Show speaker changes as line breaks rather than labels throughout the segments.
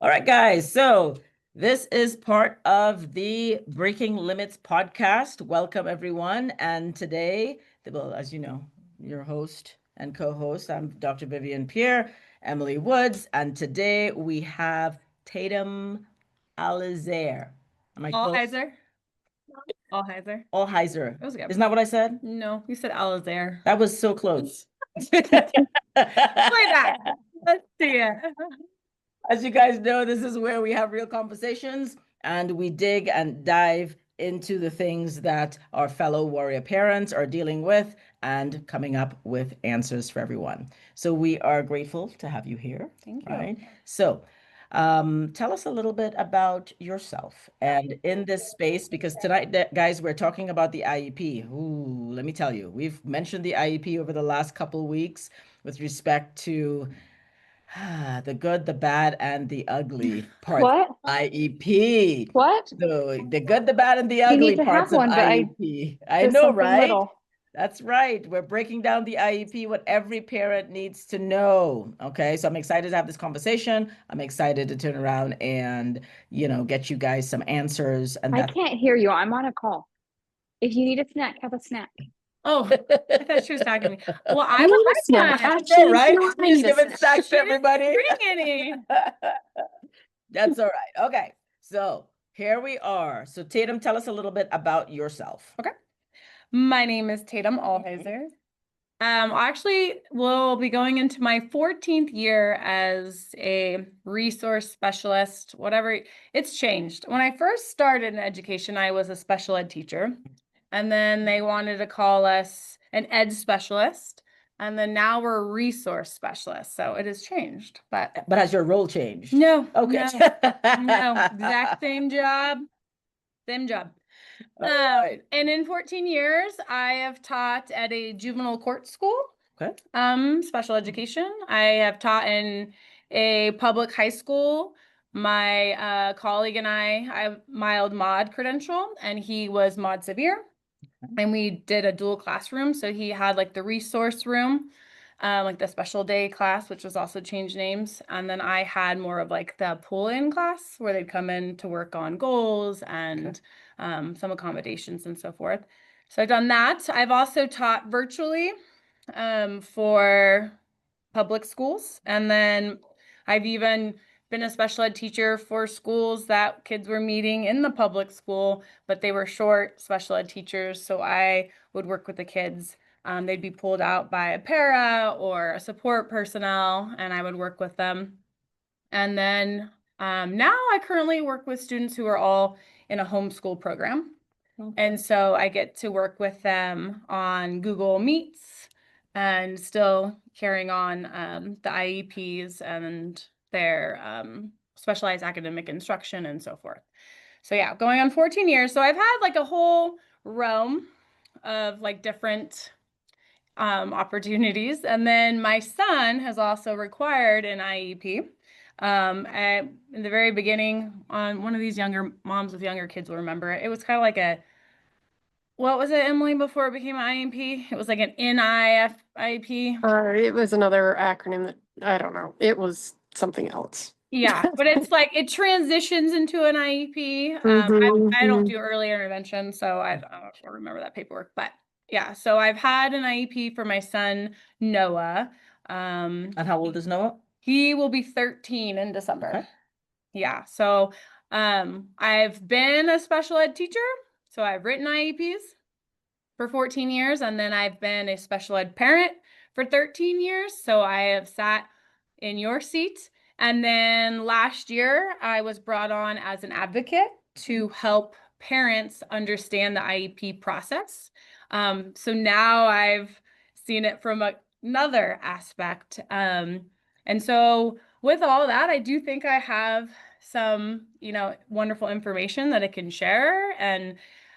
All right, guys. So this is part of the Breaking Limits podcast. Welcome, everyone. And today, well, as you know, your host and co-host, I'm Dr. Vivian Pierre, Emily Woods, and today we have Tatum Allhiser. Am I close?
Allhiser. Allhiser.
Allhiser.
That was good.
Isn't that what I said?
No, you said Allhiser.
That was so close.
Play back. Let's see it.
As you guys know, this is where we have real conversations and we dig and dive into the things that our fellow warrior parents are dealing with and coming up with answers for everyone. So we are grateful to have you here.
Thank you.
Right? So tell us a little bit about yourself and in this space, because tonight, guys, we're talking about the IEP. Ooh, let me tell you, we've mentioned the IEP over the last couple of weeks with respect to the good, the bad, and the ugly parts
What?
of IEP.
What?
So the good, the bad, and the
You
ugly
need to
parts
have
of
one, but
IEP. I
just
know,
something
right?
little.
That's right. We're breaking down the IEP, what every parent needs to know. Okay, so I'm excited to have this conversation. I'm excited to turn around and, get you guys some answers. And
I can't hear you. I'm on a call. If you need a snack, have a snack.
Oh, I thought she was talking to me. Well, I
need
would
a
like
snack.
one.
Actually,
know, right?
you know what? I
Just
need a
giving
snack.
snacks to
She didn't
everybody.
bring any.
That's all right. Okay, so here we are. So Tatum, tell us a little bit about yourself.
Okay. My name is Tatum Allhiser. I actually will be going into my 14th year as a resource specialist, whatever. It's changed. When I first started in education, I was a special ed teacher, and then they wanted to call us an ed specialist, and then now we're a resource specialist. So it has changed, but
has your role changed?
no,
Okay.
no, exact same job, same job.
Right.
And in 14 years, I have taught at a juvenile court school.
Okay.
Special education. I have taught in a public high school. My colleague and I have mild mod credential, and he was mod severe. And we did a dual classroom. So he had like the resource room, like the special day class, which was also changed names. And then I had more of like the pull-in class where they'd come in to work on goals and some accommodations and so forth. So I've done that. I've also taught virtually for public schools. And then I've even been a special ed teacher for schools that kids were meeting in the public school, but they were short special ed teachers. So I would work with the kids. They'd be pulled out by a para or a support personnel, and I would work with them. And then now I currently work with students who are all in a homeschool program. Okay. And so I get to work with them on Google Meets and still carrying on the IEPs and their specialized academic instruction and so forth. So yeah, going on 14 years. So I've had like a whole realm of like different opportunities. And then my son has also required an IEP. In the very beginning, on one of these younger moms with younger kids will remember it. It was kind of like what was it, Emily, before it became an IEP? It was like an NIF IEP.
It was another acronym that I don't know. It was something else.
Yeah, but it's like it transitions into an IEP. I don't do early intervention, so I don't remember that paperwork. But yeah, so I've had an IEP for my son, Noah.
And how old is Noah?
He will be 13 in December.
Okay.
Yeah, so I've been a special ed teacher, so I've written IEPs for 14 years, and then I've been a special ed parent for 13 years, so I have sat in your seat. And then last year, I was brought on as an advocate to help parents understand the IEP process. So now I've seen it from another aspect. And so with all that, I do think I have some, wonderful information that I can share. And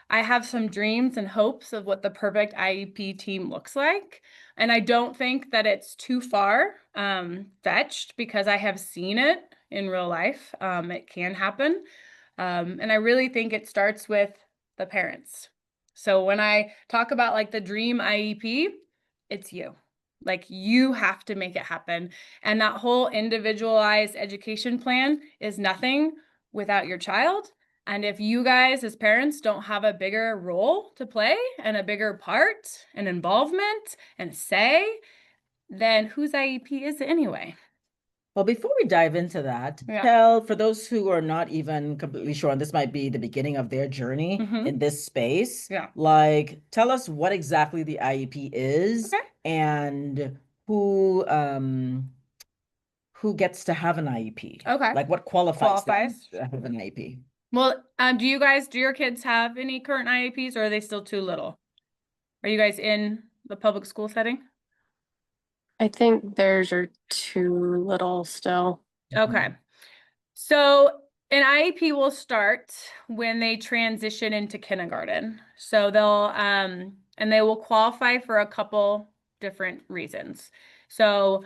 I have some dreams and hopes of what the perfect IEP team looks like. And I don't think that it's too far fetched because I have seen it in real life. It can happen. And I really think it starts with the parents. So when I talk about like the dream IEP, it's you. Like you have to make it happen. And that whole individualized education plan is nothing without your child. And if you guys as parents don't have a bigger role to play and a bigger part and involvement and say, then whose IEP is it anyway?
Well, before we dive into that,
Yeah.
tell for those who are not even completely sure, and this might be the beginning of their journey
Mhm.
in this space,
Yeah.
like tell us what exactly the IEP is
Okay.
and who gets to have an IEP.
Okay.
Like what qualifies them
Qualifies.
to have an IEP.
Well, do your kids have any current IEPs, or are they still too little? Are you guys in the public school setting?
I think theirs are too little still.
Okay. So an IEP will start when they transition into kindergarten. So they'll and they will qualify for a couple different reasons. So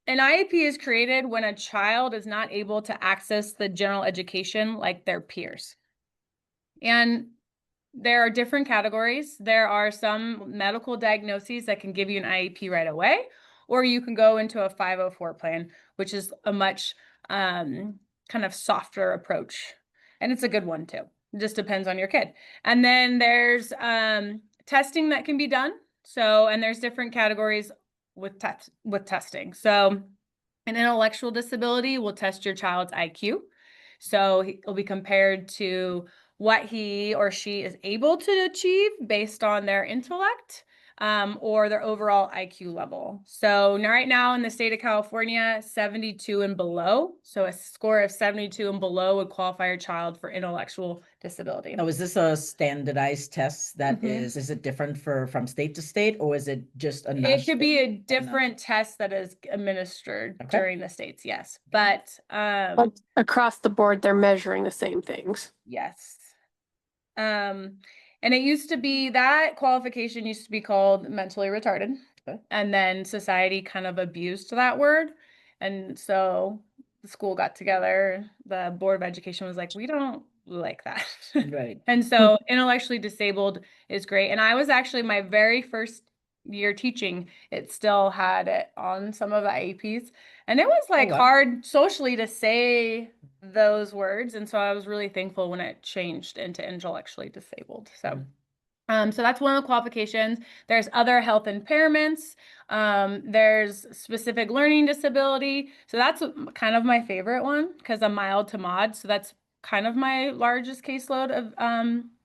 an IEP is created when a child is not able to access the general education like their peers. And there are different categories. There are some medical diagnoses that can give you an IEP right away, or you can go into a 504 plan, which is a much kind of softer approach. And it's a good one too. It just depends on your kid. And then there's testing that can be done. So, and there's different categories with testing. So, an intellectual disability will test your child's IQ. So, he'll be compared to what he or she is able to achieve based on their intellect or their overall IQ level. So right now in the state of California, 72 and below. So a score of 72 and below would qualify your child for intellectual disability.
Now, is this a standardized test that
Mhm.
is it different from state to state, or is it just a
It
national?
could be a different test that is administered
Okay.
during the states, yes. But
But across the board, they're measuring the same things.
yes. And it used to be that qualification used to be called mentally retarded.
Okay.
And then society kind of abused that word. And so the school got together, the Board of Education was like, we don't like that.
Right.
And so intellectually disabled is great. And I was actually my very first year teaching, it still had it on some of the IEPs. And it was like
wow.
hard socially to say those words. And so I was really thankful when it changed into intellectually disabled. So so that's one of the qualifications. There's other health impairments. There's specific learning disability. So that's kind of my favorite one because I'm mild to mod. So that's kind of my largest caseload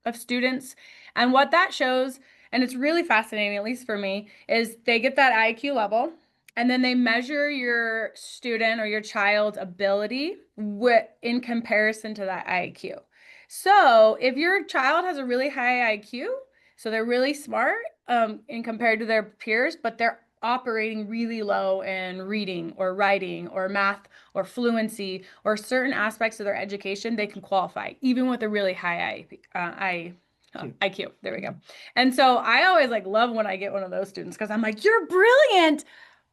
of students. And what that shows, and it's really fascinating, at least for me, is they get that IQ level and then they measure your student or your child's ability in comparison to that IQ. So if your child has a really high IQ, so they're really smart in compared to their peers, but they're operating really low in reading or writing or math or fluency or certain aspects of their education, they can qualify even with a really high IQ. There we go. And so I always love when I get one of those students because I'm like, you're brilliant,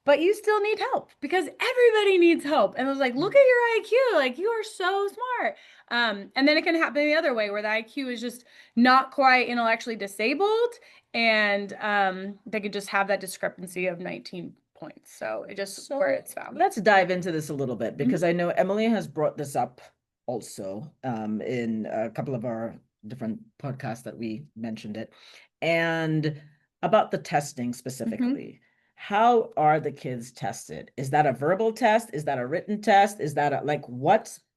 but you still need help because everybody needs help. And I was like, look at your IQ, like you are so smart. And then it can happen the other way where the IQ is just not quite intellectually disabled and they could just have that discrepancy of 19 points. So it just where it's found.
Let's dive into this a little bit because I know Emily has brought this up also in a couple of our different podcasts that we mentioned it, and about the testing specifically. How are the kids tested? Is that a verbal test? Is that a written test? Is that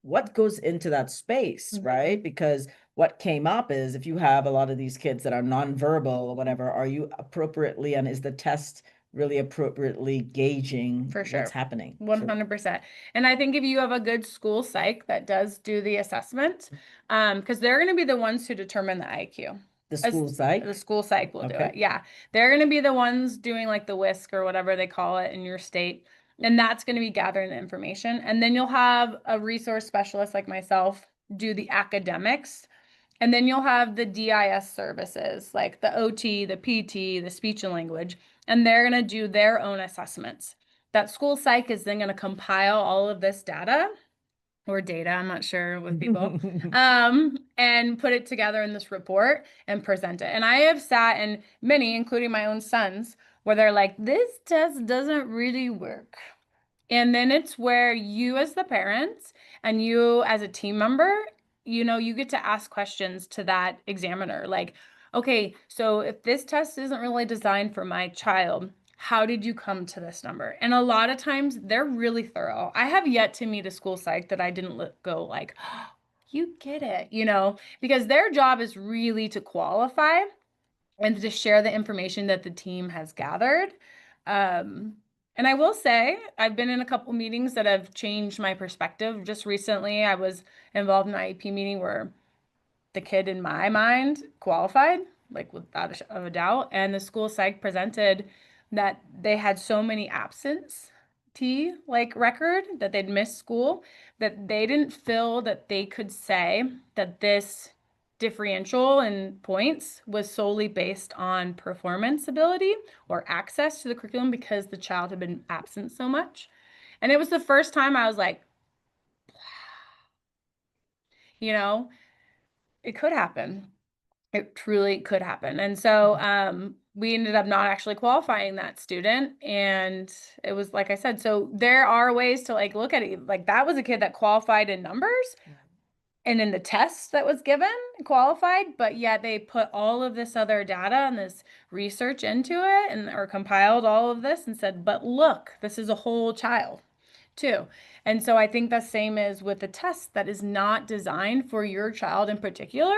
what goes into that space, right? Because what came up is if you have a lot of these kids that are nonverbal or whatever, are you appropriately, and is the test really appropriately gauging
For sure.
what's happening?
100%. And I think if you have a good school psych that does do the assessment, because they're going to be the ones who determine the IQ.
The school psych?
The school psych will do
Okay.
it. Yeah. They're going to be the ones doing like the WISC or whatever they call it in your state. And that's going to be gathering the information. And then you'll have a resource specialist like myself do the academics. And then you'll have the DIS services like the OT, the PT, the speech and language, and they're going to do their own assessments. That school psych is then going to compile all of this data or data, I'm not sure with people, and put it together in this report and present it. And I have sat in many, including my own sons, where they're like, this test doesn't really work. And then it's where you as the parents and you as a team member, you get to ask questions to that examiner. Like, okay, so if this test isn't really designed for my child, how did you come to this number? And a lot of times they're really thorough. I have yet to meet a school psych that I didn't let go like, oh, you get it, because their job is really to qualify and to share the information that the team has gathered. And I will say, I've been in a couple meetings that have changed my perspective. Just recently, I was involved in an IEP meeting where the kid in my mind qualified, like without a shadow of a doubt. And the school psych presented that they had so many absence like record that they'd missed school that they didn't feel that they could say that this differential in points was solely based on performance ability or access to the curriculum because the child had been absent so much. And it was the first time I was like, it could happen. It truly could happen. And so we ended up not actually qualifying that student. And it was like I said, so there are ways to like look at it. Like that was a kid that qualified in numbers and in the test that was given qualified, but yet they put all of this other data and this research into it and or compiled all of this and said, but look, this is a whole child too. And so I think the same is with the test that is not designed for your child in particular.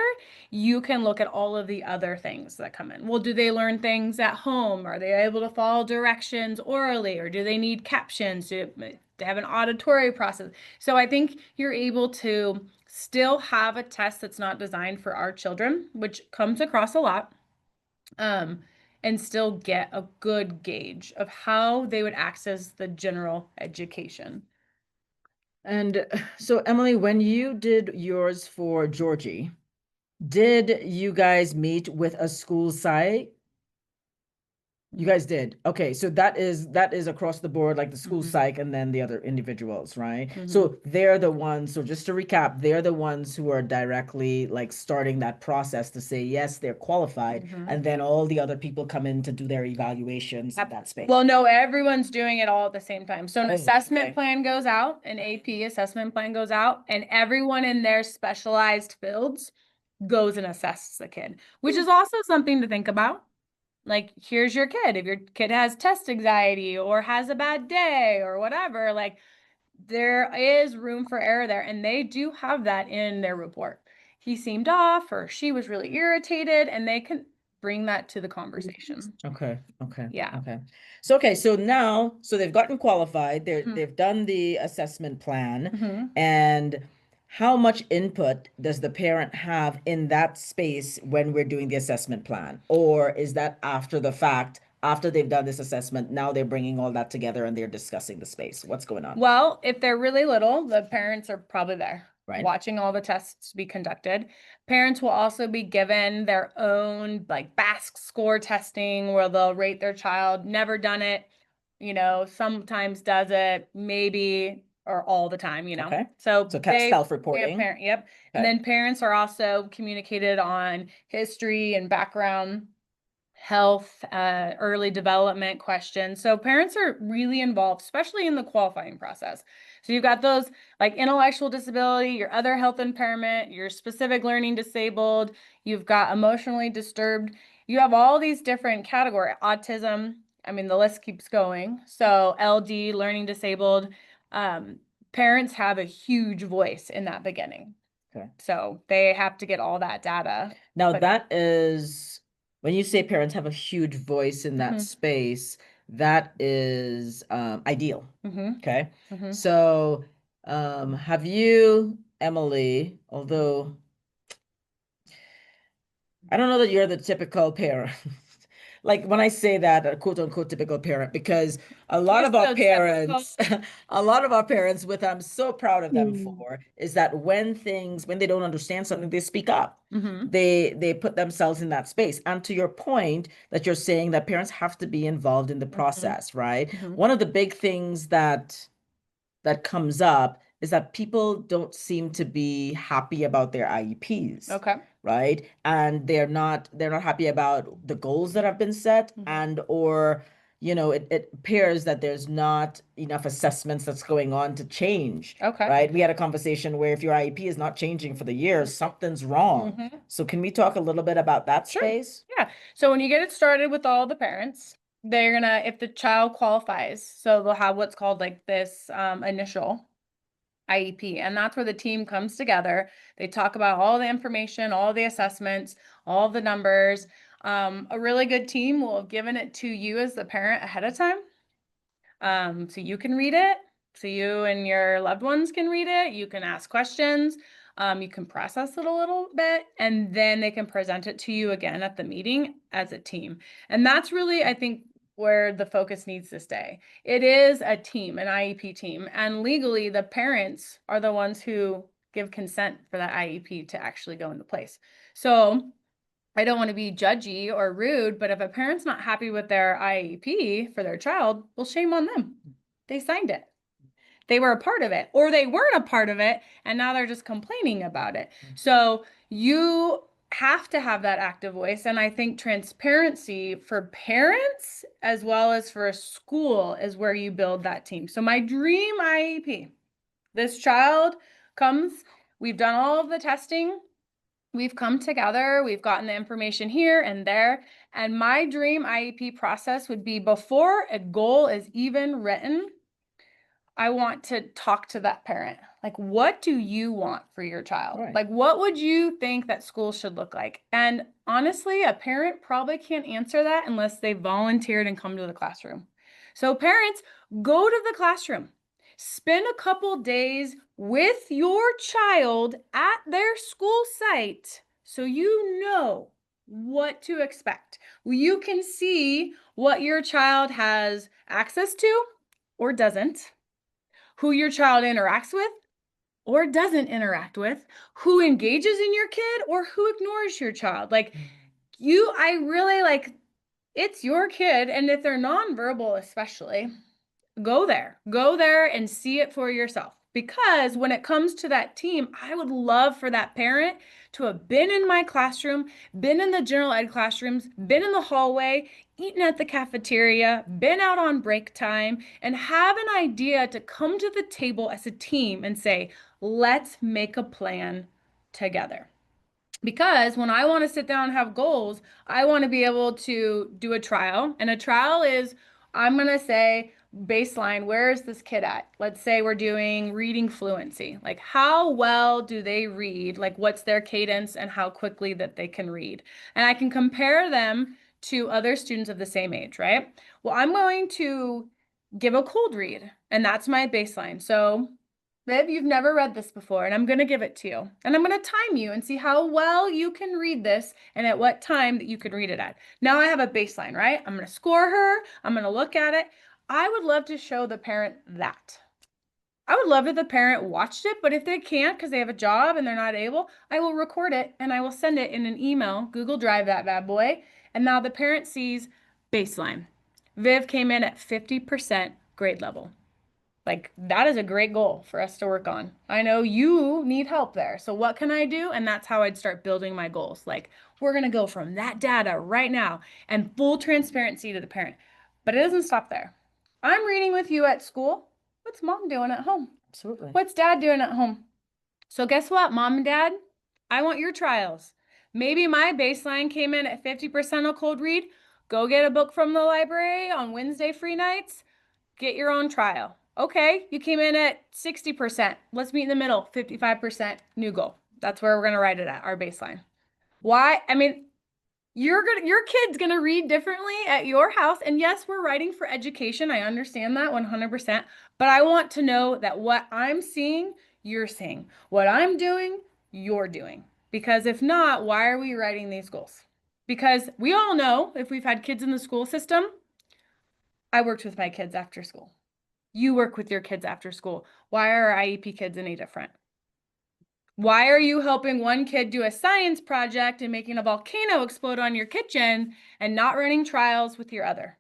You can look at all of the other things that come in. Well, do they learn things at home? Are they able to follow directions orally? Or do they need captions to have an auditory process? So I think you're able to still have a test that's not designed for our children, which comes across a lot. And still get a good gauge of how they would access the general education.
And so, Emily, when you did yours for Georgie, did you guys meet with a school psych? You guys did. Okay, so that is across the board, like the school psych and then the other individuals, right? So they're the ones, so just to recap, they're the ones who are directly like starting that process to say, yes, they're qualified. And then all the other people come in to do their evaluations at that space.
Well, no, everyone's doing it all at the same time. So an
Oh,
assessment
okay.
plan goes out, an AP assessment plan goes out, and everyone in their specialized fields goes and assesses the kid, which is also something to think about. Like, here's your kid. If your kid has test anxiety or has a bad day or whatever, like there is room for error there. And they do have that in their report. He seemed off or she was really irritated, and they can bring that to the conversation.
Okay.
Yeah.
Okay. So now, so they've gotten qualified, they've done the assessment plan, and how much input does the parent have in that space when we're doing the assessment plan? Or is that after the fact, after they've done this assessment, now they're bringing all that together and they're discussing the space? What's going on?
Well, if they're really little, the parents are probably there.
Right.
Watching all the tests be conducted. Parents will also be given their own like BASC score testing where they'll rate their child. Never done it, sometimes does it, maybe, or all the time,
Okay.
So
self-reporting.
Yep. Okay. And then parents are also communicated on history and background, health, early development questions. So parents are really involved, especially in the qualifying process. So you've got those like intellectual disability, your other health impairment, your specific learning disabled, you've got emotionally disturbed. You have all these different categories, autism. I mean, the list keeps going. So LD, learning disabled, parents have a huge voice in that beginning.
Okay.
So they have to get all that data.
Now that is, when you say parents have a huge voice in that space, that is ideal. Okay. So have you, Emily, although I don't know that you're the typical parent. Like when I say that, a quote unquote typical parent, because a lot of our parents, with I'm so proud of them for, is that when they don't understand something, they speak up. They put themselves in that space. And to your point that you're saying that parents have to be involved in the process, right? One of the big things that comes up is that people don't seem to be happy about their IEPs.
Okay.
Right? And they're not happy about the goals that have been set, and or it appears that there's not enough assessments that's going on to change.
Okay.
Right? We had a conversation where if your IEP is not changing for the year, something's wrong. So can we talk a little bit about that space?
Yeah. So when you get it started with all the parents, they're gonna, if the child qualifies, so they'll have what's called like this initial IEP, and that's where the team comes together. They talk about all the information, all the assessments, all the numbers. A really good team will have given it to you as the parent ahead of time. So you can read it, so you and your loved ones can read it. You can ask questions. You can process it a little bit, and then they can present it to you again at the meeting as a team. And that's really, I think, where the focus needs to stay. It is a team, an IEP team, and legally the parents are the ones who give consent for that IEP to actually go into place. So I don't want to be judgy or rude, but if a parent's not happy with their IEP for their child, well, shame on them. They signed it. They were a part of it, or they weren't a part of it, and now they're just complaining about it. So you have to have that active voice. And I think transparency for parents as well as for a school is where you build that team. So my dream IEP, this child comes, we've done all of the testing. We've come together, we've gotten the information here and there, and my dream IEP process would be before a goal is even written, I want to talk to that parent. Like, what do you want for your child?
Right.
Like, what would you think that school should look like? And honestly, a parent probably can't answer that unless they volunteered and come to the classroom. So parents, go to the classroom. Spend a couple days with your child at their school site so you know what to expect. You can see what your child has access to or doesn't, who your child interacts with or doesn't interact with, who engages in your kid or who ignores your child. Like I really like, it's your kid. And if they're nonverbal, especially, go there and see it for yourself. Because when it comes to that team, I would love for that parent to have been in my classroom, been in the general ed classrooms, been in the hallway, eaten at the cafeteria, been out on break time, and have an idea to come to the table as a team and say, let's make a plan together. Because when I want to sit down and have goals, I want to be able to do a trial. And a trial is, I'm going to say, baseline, where is this kid at? Let's say we're doing reading fluency. Like, how well do they read? Like, what's their cadence and how quickly that they can read? And I can compare them to other students of the same age, right? Well, I'm going to give a cold read, and that's my baseline. So Viv, you've never read this before, and I'm going to give it to you. And I'm going to time you and see how well you can read this and at what time that you can read it at. Now I have a baseline, right? I'm going to score her. I'm going to look at it. I would love to show the parent that. I would love if the parent watched it, but if they can't because they have a job and they're not able, I will record it and I will send it in an email, Google Drive that bad boy. And now the parent sees baseline. Viv came in at 50% grade level. Like, that is a great goal for us to work on. I know you need help there. So what can I do? And that's how I'd start building my goals. Like, we're going to go from that data right now and full transparency to the parent. But it doesn't stop there. I'm reading with you at school. What's mom doing at home?
Absolutely.
What's dad doing at home? So guess what, mom and dad? I want your trials. Maybe my baseline came in at 50% of cold read. Go get a book from the library on Wednesday free nights. Get your own trial. Okay, you came in at 60%. Let's meet in the middle, 55% new goal. That's where we're going to write it at, our baseline. Why? I mean, your kid's going to read differently at your house. And yes, we're writing for education. I understand that 100%. But I want to know that what I'm seeing, you're seeing. What I'm doing, you're doing. Because if not, why are we writing these goals? Because we all know, if we've had kids in the school system, I worked with my kids after school. You work with your kids after school. Why are our IEP kids any different? Why are you helping one kid do a science project and making a volcano explode on your kitchen and not running trials with your other?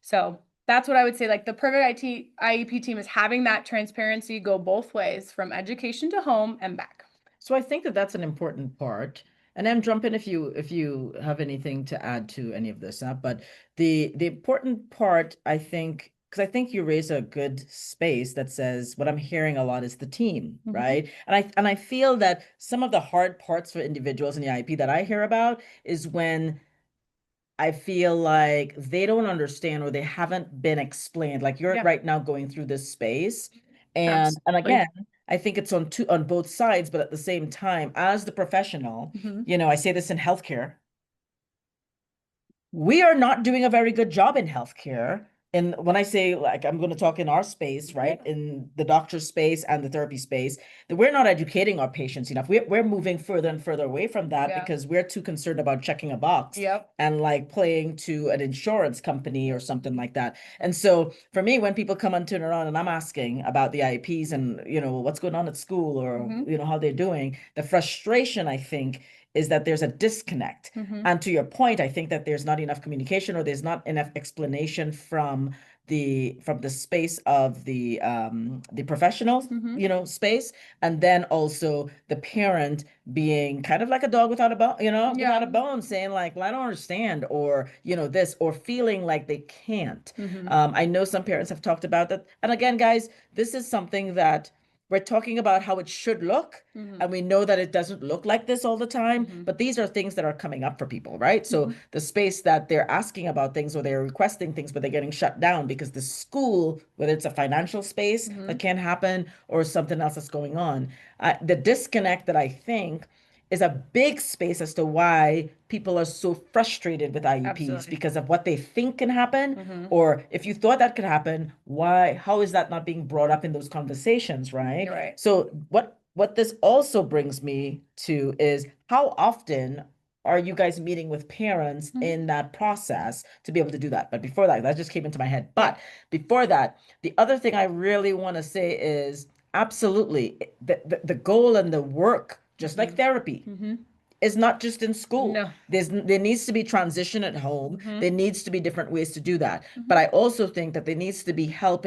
So that's what I would say. Like the perfect IEP team is having that transparency go both ways from education to home and back.
So I think that that's an important part. And then jump in if you have anything to add to any of this, but the important part, I think, because I think you raise a good space that says what I'm hearing a lot is the team,
Mhm.
right? And I feel that some of the hard parts for individuals in the IEP that I hear about is when I feel like they don't understand or they haven't been explained. Like you're
Yeah.
right now going through this space. And
Absolutely.
again, I think it's on both sides, but at the same time, as the professional,
Mhm.
you know, I say this in healthcare, we are not doing a very good job in healthcare. And when I say, like, I'm going to talk in our space, right, in the doctor space and the therapy space, that we're not educating our patients enough. We're moving further and further away from that
Yeah.
because we're too concerned about checking a box
Yep.
and like playing to an insurance company or something like that. And so for me, when people come and turn around and I'm asking about the IEPs and, you know, what's going on at school or,
Mhm.
you know, how they're doing, the frustration, I think, is that there's a disconnect.
Mhm.
And to your point, I think that there's not enough communication or there's not enough explanation from the space of the professionals,
Mhm.
you know, space, and then also the parent being kind of like a dog without a bone, you know, without a
Yeah.
bone, saying like, well, I don't understand, or you know, this, or feeling like they can't.
Mhm.
I know some parents have talked about that, and again, guys, this is something that we're talking about how it should look.
Mhm.
And we know that it doesn't look like this all the time,
Mhm.
but these are things that are coming up for people, right? So
Mhm.
the space that they're asking about things or they're requesting things, but they're getting shut down because the school, whether it's a financial space
Mhm.
that can't happen or something else that's going on, the disconnect that I think is a big space as to why people are so frustrated with IEPs
Absolutely.
because of what they think can happen.
Mhm.
Or if you thought that could happen, how is that not being brought up in those conversations, right?
You're right.
So what this also brings me to is how often are you guys meeting with parents
Mhm.
in that process to be able to do that? But before that just came into my head. But before that, the other thing I really want to say is absolutely the goal and the work, just like therapy,
Mhm.
is not just in school.
No.
There needs to be transition at home.
Mhm.
There needs to be different ways to do that.
Mhm.
But I also think that there needs to be help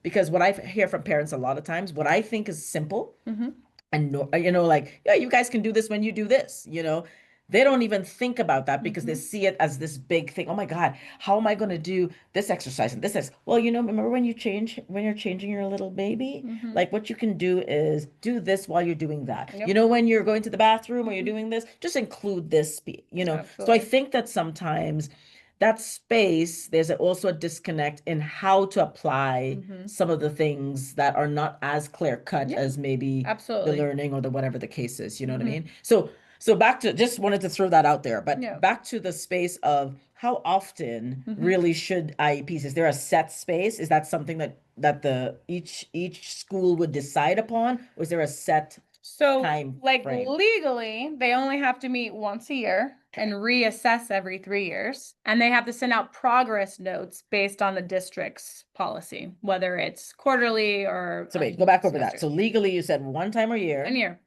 because what I hear from parents a lot of times, what I think is simple,
Mhm.
and no, you know, like, yeah, you guys can do this when you do this, you know, they don't even think about that because they
Mhm.
see it as this big thing. Oh my God, how am I going to do this exercise and this is, well, you know, remember when you're changing your little baby,
Mhm.
like what you can do is do this while you're doing that.
Yep.
You know, when you're going to the bathroom or you're
Mhm.
doing this, just include this, you know. So I
Absolutely.
think that sometimes that space, there's also a disconnect in how to apply
Mhm.
some of the things that are not as clear cut
Yeah,
as maybe the
absolutely.
learning or the whatever the case is, you know what I
Mhm.
mean? So back to, just wanted to throw that out there, but
Yeah.
back to the space of how often
Mhm.
really should IEPs, is there a set space? Is that something that the each school would decide upon, or is there a set
So,
time
like
frame?
legally, they only have to meet once a year and reassess every 3 years. And they have to send out progress notes based on the district's policy, whether it's quarterly or
So wait, go back over that.
semester.
So legally, you said one time a year.
1 year.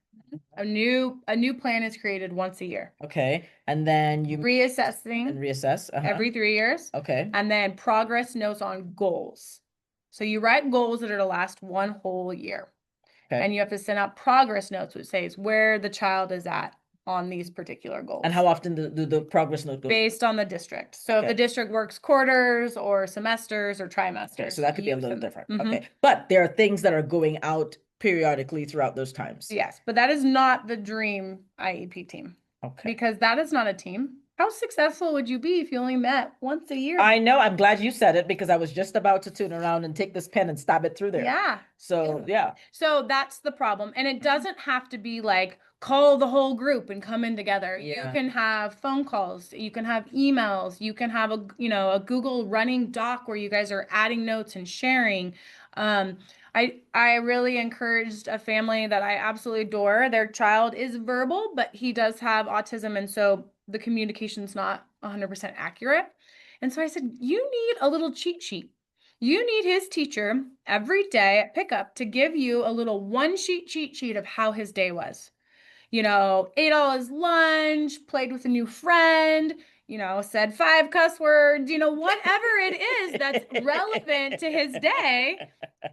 A new plan is created once a year.
Okay, and then you meet and
Reassessing
reassess.
every 3 years.
Okay.
And then progress notes on goals. So you write goals that are to last 1 whole year.
Okay.
And you have to send out progress notes, which says where the child is at on these particular goals.
And how often do the progress note go?
Based on the district. So if
Okay.
the district works quarters or semesters or trimesters.
Okay, so that could be a
use
little
them.
different.
Mhm.
Okay, but there are things that are going out periodically throughout those times.
Yes, but that is not the dream IEP team
Okay.
because that is not a team. How successful would you be if you only met once a year?
I know, I'm glad you said it because I was just about to turn around and take this pen and stab it through there.
Yeah.
So, yeah.
So that's the problem. And it doesn't have to be like call the whole group and come in together.
Yeah.
You can have phone calls, you can have emails, you can have a Google running doc where you guys are adding notes and sharing. I really encouraged a family that I absolutely adore. Their child is verbal, but he does have autism, and so the communication's not 100% accurate. And so I said, you need a little cheat sheet. You need his teacher every day at pickup to give you a little one-sheet cheat sheet of how his day was. Ate all his lunch, played with a new friend, said 5 cuss words, whatever it is that's relevant to his day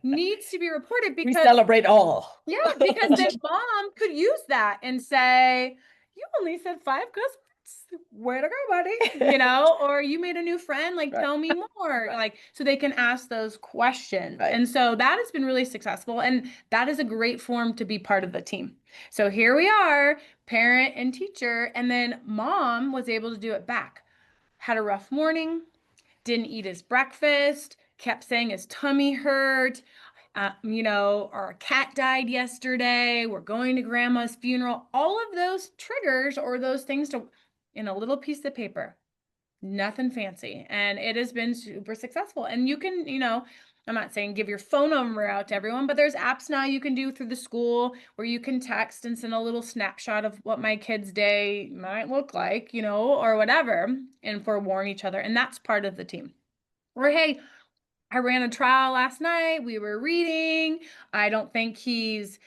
needs to be reported
We
because
celebrate all.
yeah, because then mom could use that and say, you only said 5 cuss words. Way to go, buddy. Or you made a new friend, like,
Right.
tell me more.
Right.
Like, so they can ask those questions.
Right.
And so that has been really successful. And that is a great form to be part of the team. So here we are, parent and teacher. And then mom was able to do it back. Had a rough morning, didn't eat his breakfast, kept saying his tummy hurt. Our cat died yesterday. We're going to grandma's funeral. All of those triggers or those things in a little piece of paper, nothing fancy. And it has been super successful. And you can, I'm not saying give your phone number out to everyone, but there's apps now you can do through the school where you can text and send a little snapshot of what my kid's day might look like, or whatever, and forewarn each other. And that's part of the team. Or, hey, I ran a trial last night. We were reading. I don't think he's,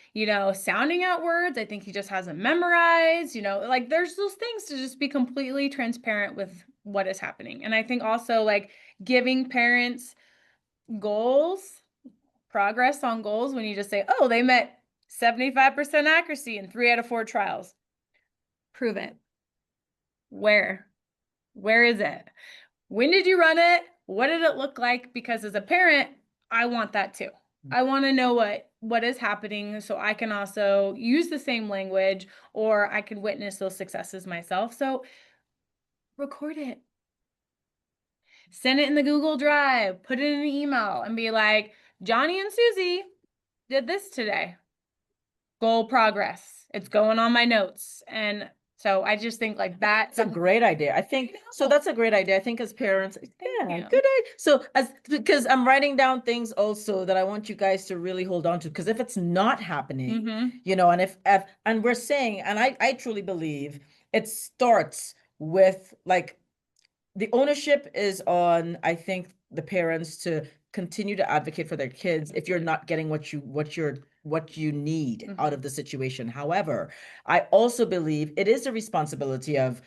sounding out words. I think he just hasn't memorized, like there's those things to just be completely transparent with what is happening. And I think also like giving parents goals, progress on goals, when you just say, oh, they met 75% accuracy in 3 out of 4 trials. Prove it. Where is it? When did you run it? What did it look like? Because as a parent, I want that too. I want to know what is happening so I can also use the same language or I can witness those successes myself. So record it. Send it in the Google Drive, put it in an email and be like, Johnny and Susie did this today. Goal progress. It's going on my notes. And so I just think like
That's a great idea. I think so. That's a great idea. I think as parents, yeah, good idea. So because I'm writing down things also that I want you guys to really hold on to, because if it's not happening, and if and we're saying, and I truly believe it starts with like the ownership is on, I think, the parents to continue to advocate for their kids if you're not getting what you need out of the situation. However, I also believe it is a responsibility of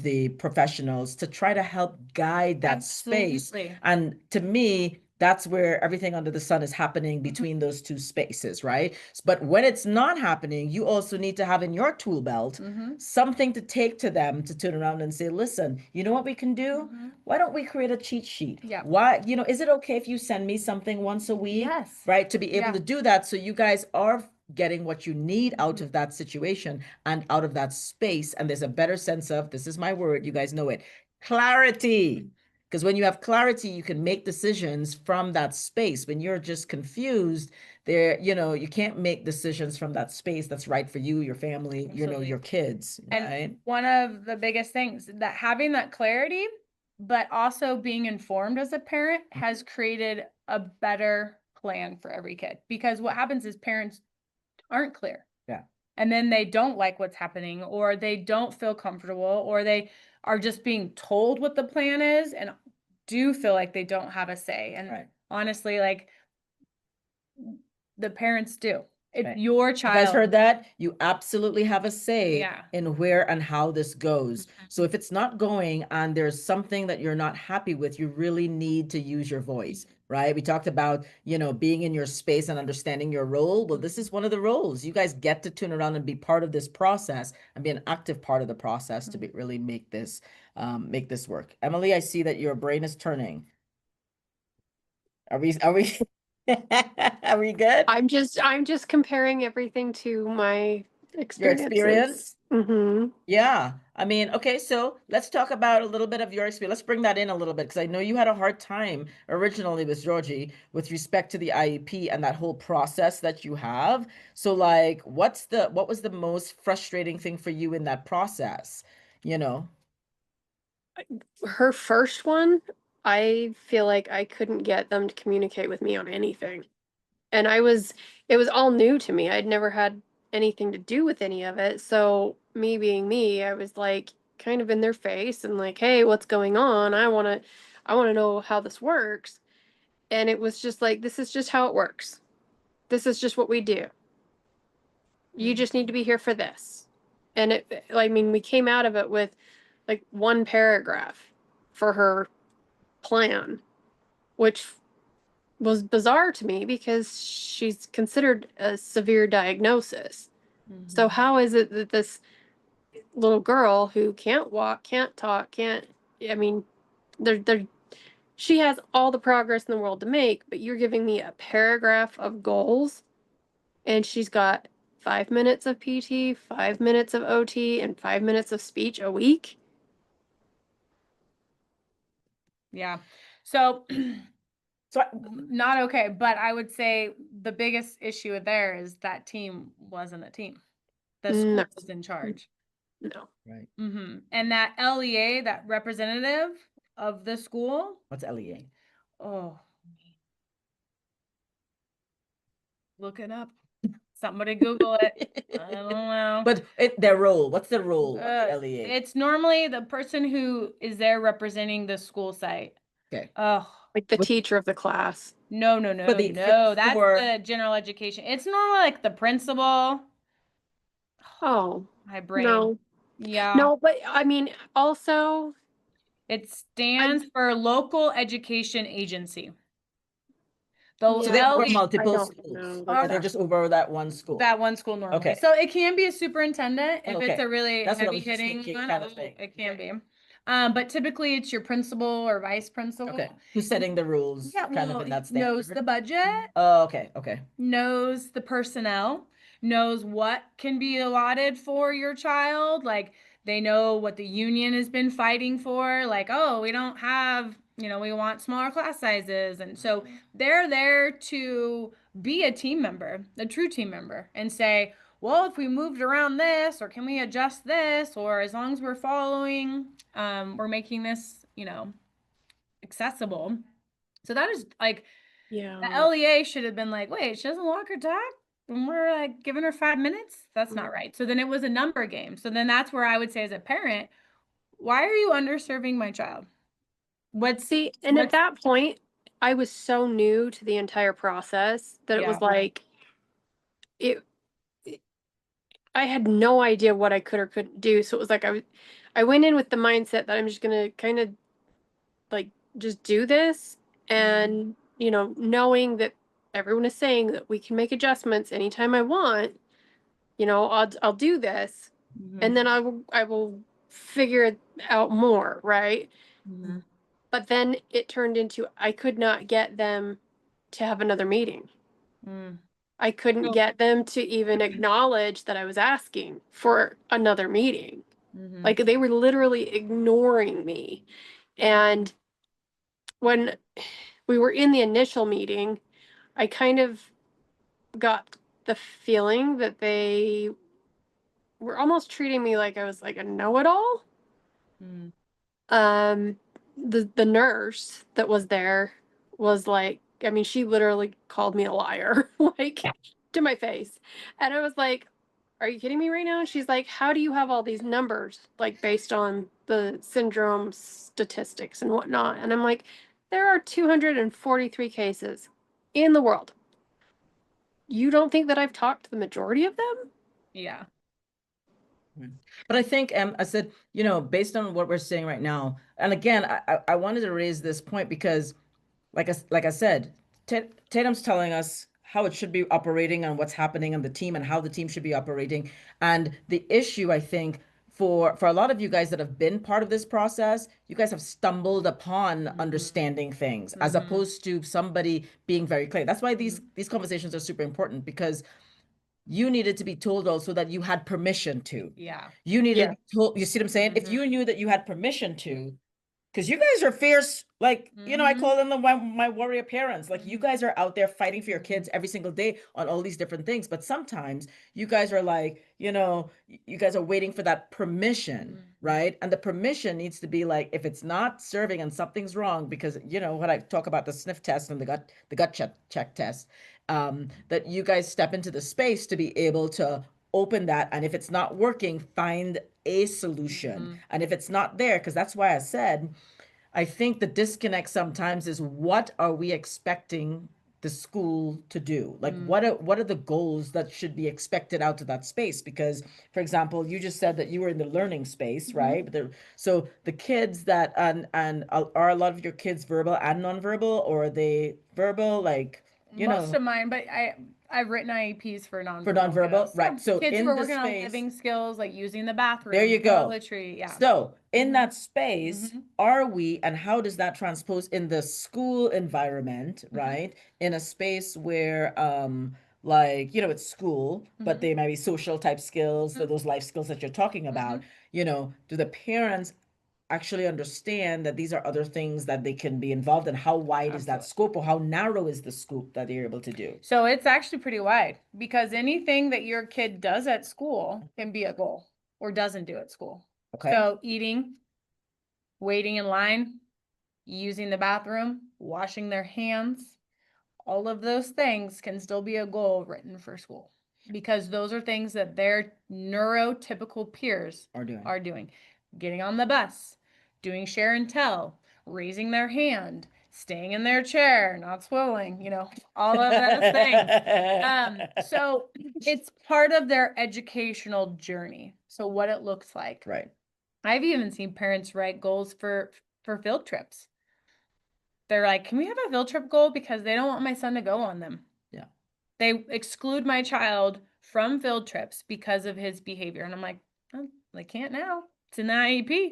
the professionals to try to help guide that space. And to me, that's where everything under the sun is happening between those two spaces, right? But when it's not happening, you also need to have in your tool belt something to take to them to turn around and say, listen, you know what we can do? Why don't we create a cheat sheet?
Yeah.
Why, is it okay if you send me something once a week?
Yes.
Right? To be able to do that so you guys are getting what you need out of that situation and out of that space. And there's a better sense of, this is my word, you guys know it, clarity. Because when you have clarity, you can make decisions from that space. When you're just confused, you can't make decisions from that space that's right for you, your family, your kids.
And
right?
One of the biggest things that having that clarity, but also being informed as a parent has created a better plan for every kid. Because what happens is parents aren't clear.
Yeah.
And then they don't like what's happening, or they don't feel comfortable, or they are just being told what the plan is and do feel like they don't have a say. And honestly, like the parents do. If your child,
you guys heard that, you absolutely have a say
Yeah.
in where and how this goes. So if it's not going and there's something that you're not happy with, you really need to use your voice, right? We talked about, being in your space and understanding your role. Well, this is one of the roles. You guys get to turn around and be part of this process and be an active part of the process to really make this work. Emily, I see that your brain is turning. Are we are we good?
I'm just comparing everything to my
Your
experiences.
experience?
Mm-hmm.
Yeah. I mean, okay, so let's talk about a little bit of your experience. Let's bring that in a little bit, because I know you had a hard time originally with Georgie with respect to the IEP and that whole process that you have. So like, what was the most frustrating thing for you in that process?
Her first one, I feel like I couldn't get them to communicate with me on anything. And it was all new to me. I'd never had anything to do with any of it. So me being me, I was like kind of in their face and like, hey, what's going on? I wanna know how this works. And it was just like, this is just how it works. This is just what we do. You just need to be here for this. And we came out of it with like one paragraph for her plan, which was bizarre to me because she's considered a severe diagnosis. So
Mhm.
how is it that this little girl who can't walk, can't talk, I mean, she has all the progress in the world to make, but you're giving me a paragraph of goals, and she's got 5 minutes of PT, 5 minutes of OT, and 5 minutes of speech a week?
Yeah. So
So
not okay, but I would say the biggest issue there is that team wasn't a team. The school
No.
was in charge.
No.
right.
And that LEA, that representative of the school,
What's LEA?
oh, look it up. Somebody Google it. I don't know.
But their role, what's the role of the LEA?
It's normally the person who is there representing the school site.
Okay.
Oh,
Like the
With-
teacher of the class.
no,
For the-
no. That's
for-
the general education. It's normally like the principal.
Oh,
My brain.
no.
Yeah.
No, but I mean, also,
It stands for Local Education Agency. The
So they have
LEA
multiple
I don't
schools,
know
or they're
that.
just over that one school?
that one school normally.
Okay.
So it can be a superintendent if it's
Okay.
a really
That's what I
heavy
was just
hitting
thinking,
one.
kind of thing.
It can be. But typically it's your principal or vice principal.
Okay, who's setting the rules,
Yeah,
kind of
well,
in that
knows
standard?
the budget,
Oh, okay.
knows the personnel, knows what can be allotted for your child. Like they know what the union has been fighting for. Like, oh, we don't have, we want smaller class sizes. And so they're there to be a team member, a true team member, and say, well, if we moved around this, or can we adjust this, or as long as we're following, we're making this, accessible. So that is like, the
Yeah.
LEA should have been like, wait, she doesn't walk her talk? And we're like giving her 5 minutes? That's not right. So then it was a number game. So then that's where I would say as a parent, why are you underserving my child?
See, and at that point, I was so new to the entire process that it was
Yeah.
like, I had no idea what I could or couldn't do. So it was like I went in with the mindset that I'm just gonna kind of like just do this, and knowing that everyone is saying that we can make adjustments anytime I want, I'll do this, and then I will figure it out more, right?
Mhm.
But then it turned into I could not get them to have another meeting.
Mm.
I couldn't
Oh.
get them to even acknowledge that I was asking for another meeting.
Mhm.
Like they were literally ignoring me. And when we were in the initial meeting, I kind of got the feeling that they were almost treating me like I was like a know-it-all.
Mm.
The nurse that was there was like, I mean, she literally called me a liar, like to my face. And I was like, are you kidding me right now? She's like, how do you have all these numbers, like based on the syndrome statistics and whatnot? And I'm like, there are 243 cases in the world. You don't think that I've talked to the majority of them?
Yeah.
But I think, I said, based on what we're seeing right now, and again, I wanted to raise this point because, like I said, Tatum's telling us how it should be operating and what's happening on the team and how the team should be operating. And the issue, I think, for a lot of you guys that have been part of this process, you guys have stumbled upon understanding things as opposed to somebody being very clear. That's why these conversations are super important, because you needed to be told also that you had permission to.
Yeah.
You needed told, you see what I'm saying? If you knew that you had permission to, because you guys are fierce, like, I call them my warrior parents. Like, you guys are out there fighting for your kids every single day on all these different things. But sometimes you guys are like, you guys are waiting for that permission, right? And the permission needs to be like, if it's not serving and something's wrong, because when I talk about the sniff test and the gut check test, that you guys step into the space to be able to open that, and if it's not working, find a solution. And if it's not there, because that's why I said, I think the disconnect sometimes is, what are we expecting the school to do? Like,
Mm.
what are the goals that should be expected out of that space? Because, for example, you just said that you were in the learning space, right? But so the kids that and are a lot of your kids verbal and nonverbal, or are they verbal? Like,
Most of mine, but I've written IEPs for nonverbal.
for nonverbal,
kiddos.
right?
Yeah.
So
Kids
in
who are
the
working on
space,
living skills, like using the bathroom,
there you go.
toiletry, yeah.
So in
Mhm.
that space,
Mhm.
are we, and how does that transpose in the school environment, right? In a space where, like, it's school, but they might be social type skills, those life skills that you're talking about, do the parents actually understand that these are other things that they can be involved in? How wide is that scope, or how narrow is the scope that they're able to do?
So it's actually pretty wide, because anything that your kid does at school can be a goal, or doesn't do at school.
Okay.
So eating, waiting in line, using the bathroom, washing their hands, all of those things can still be a goal written for school, because those are things that their neurotypical peers
Are doing.
are doing. Getting on the bus, doing share and tell, raising their hand, staying in their chair, not swirling, all of those things. So it's part of their educational journey. So what it looks like.
Right.
I've even seen parents write goals for field trips. They're like, can we have a field trip goal? Because they don't want my son to go on them.
Yeah.
They exclude my child from field trips because of his behavior. And I'm like, oh, they can't now. It's in the IEP.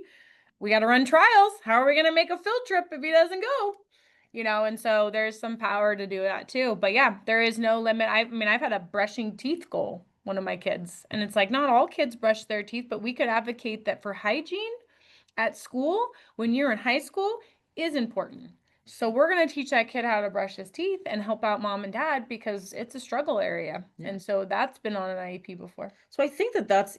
We got to run trials. How are we going to make a field trip if he doesn't go? And so there's some power to do that too. But yeah, there is no limit. I mean, I've had a brushing teeth goal, one of my kids. And it's like, not all kids brush their teeth, but we could advocate that for hygiene at school, when you're in high school, is important. So we're going to teach that kid how to brush his teeth and help out mom and dad, because it's a struggle area.
Yeah.
And so that's been on an IEP before.
So I think that's,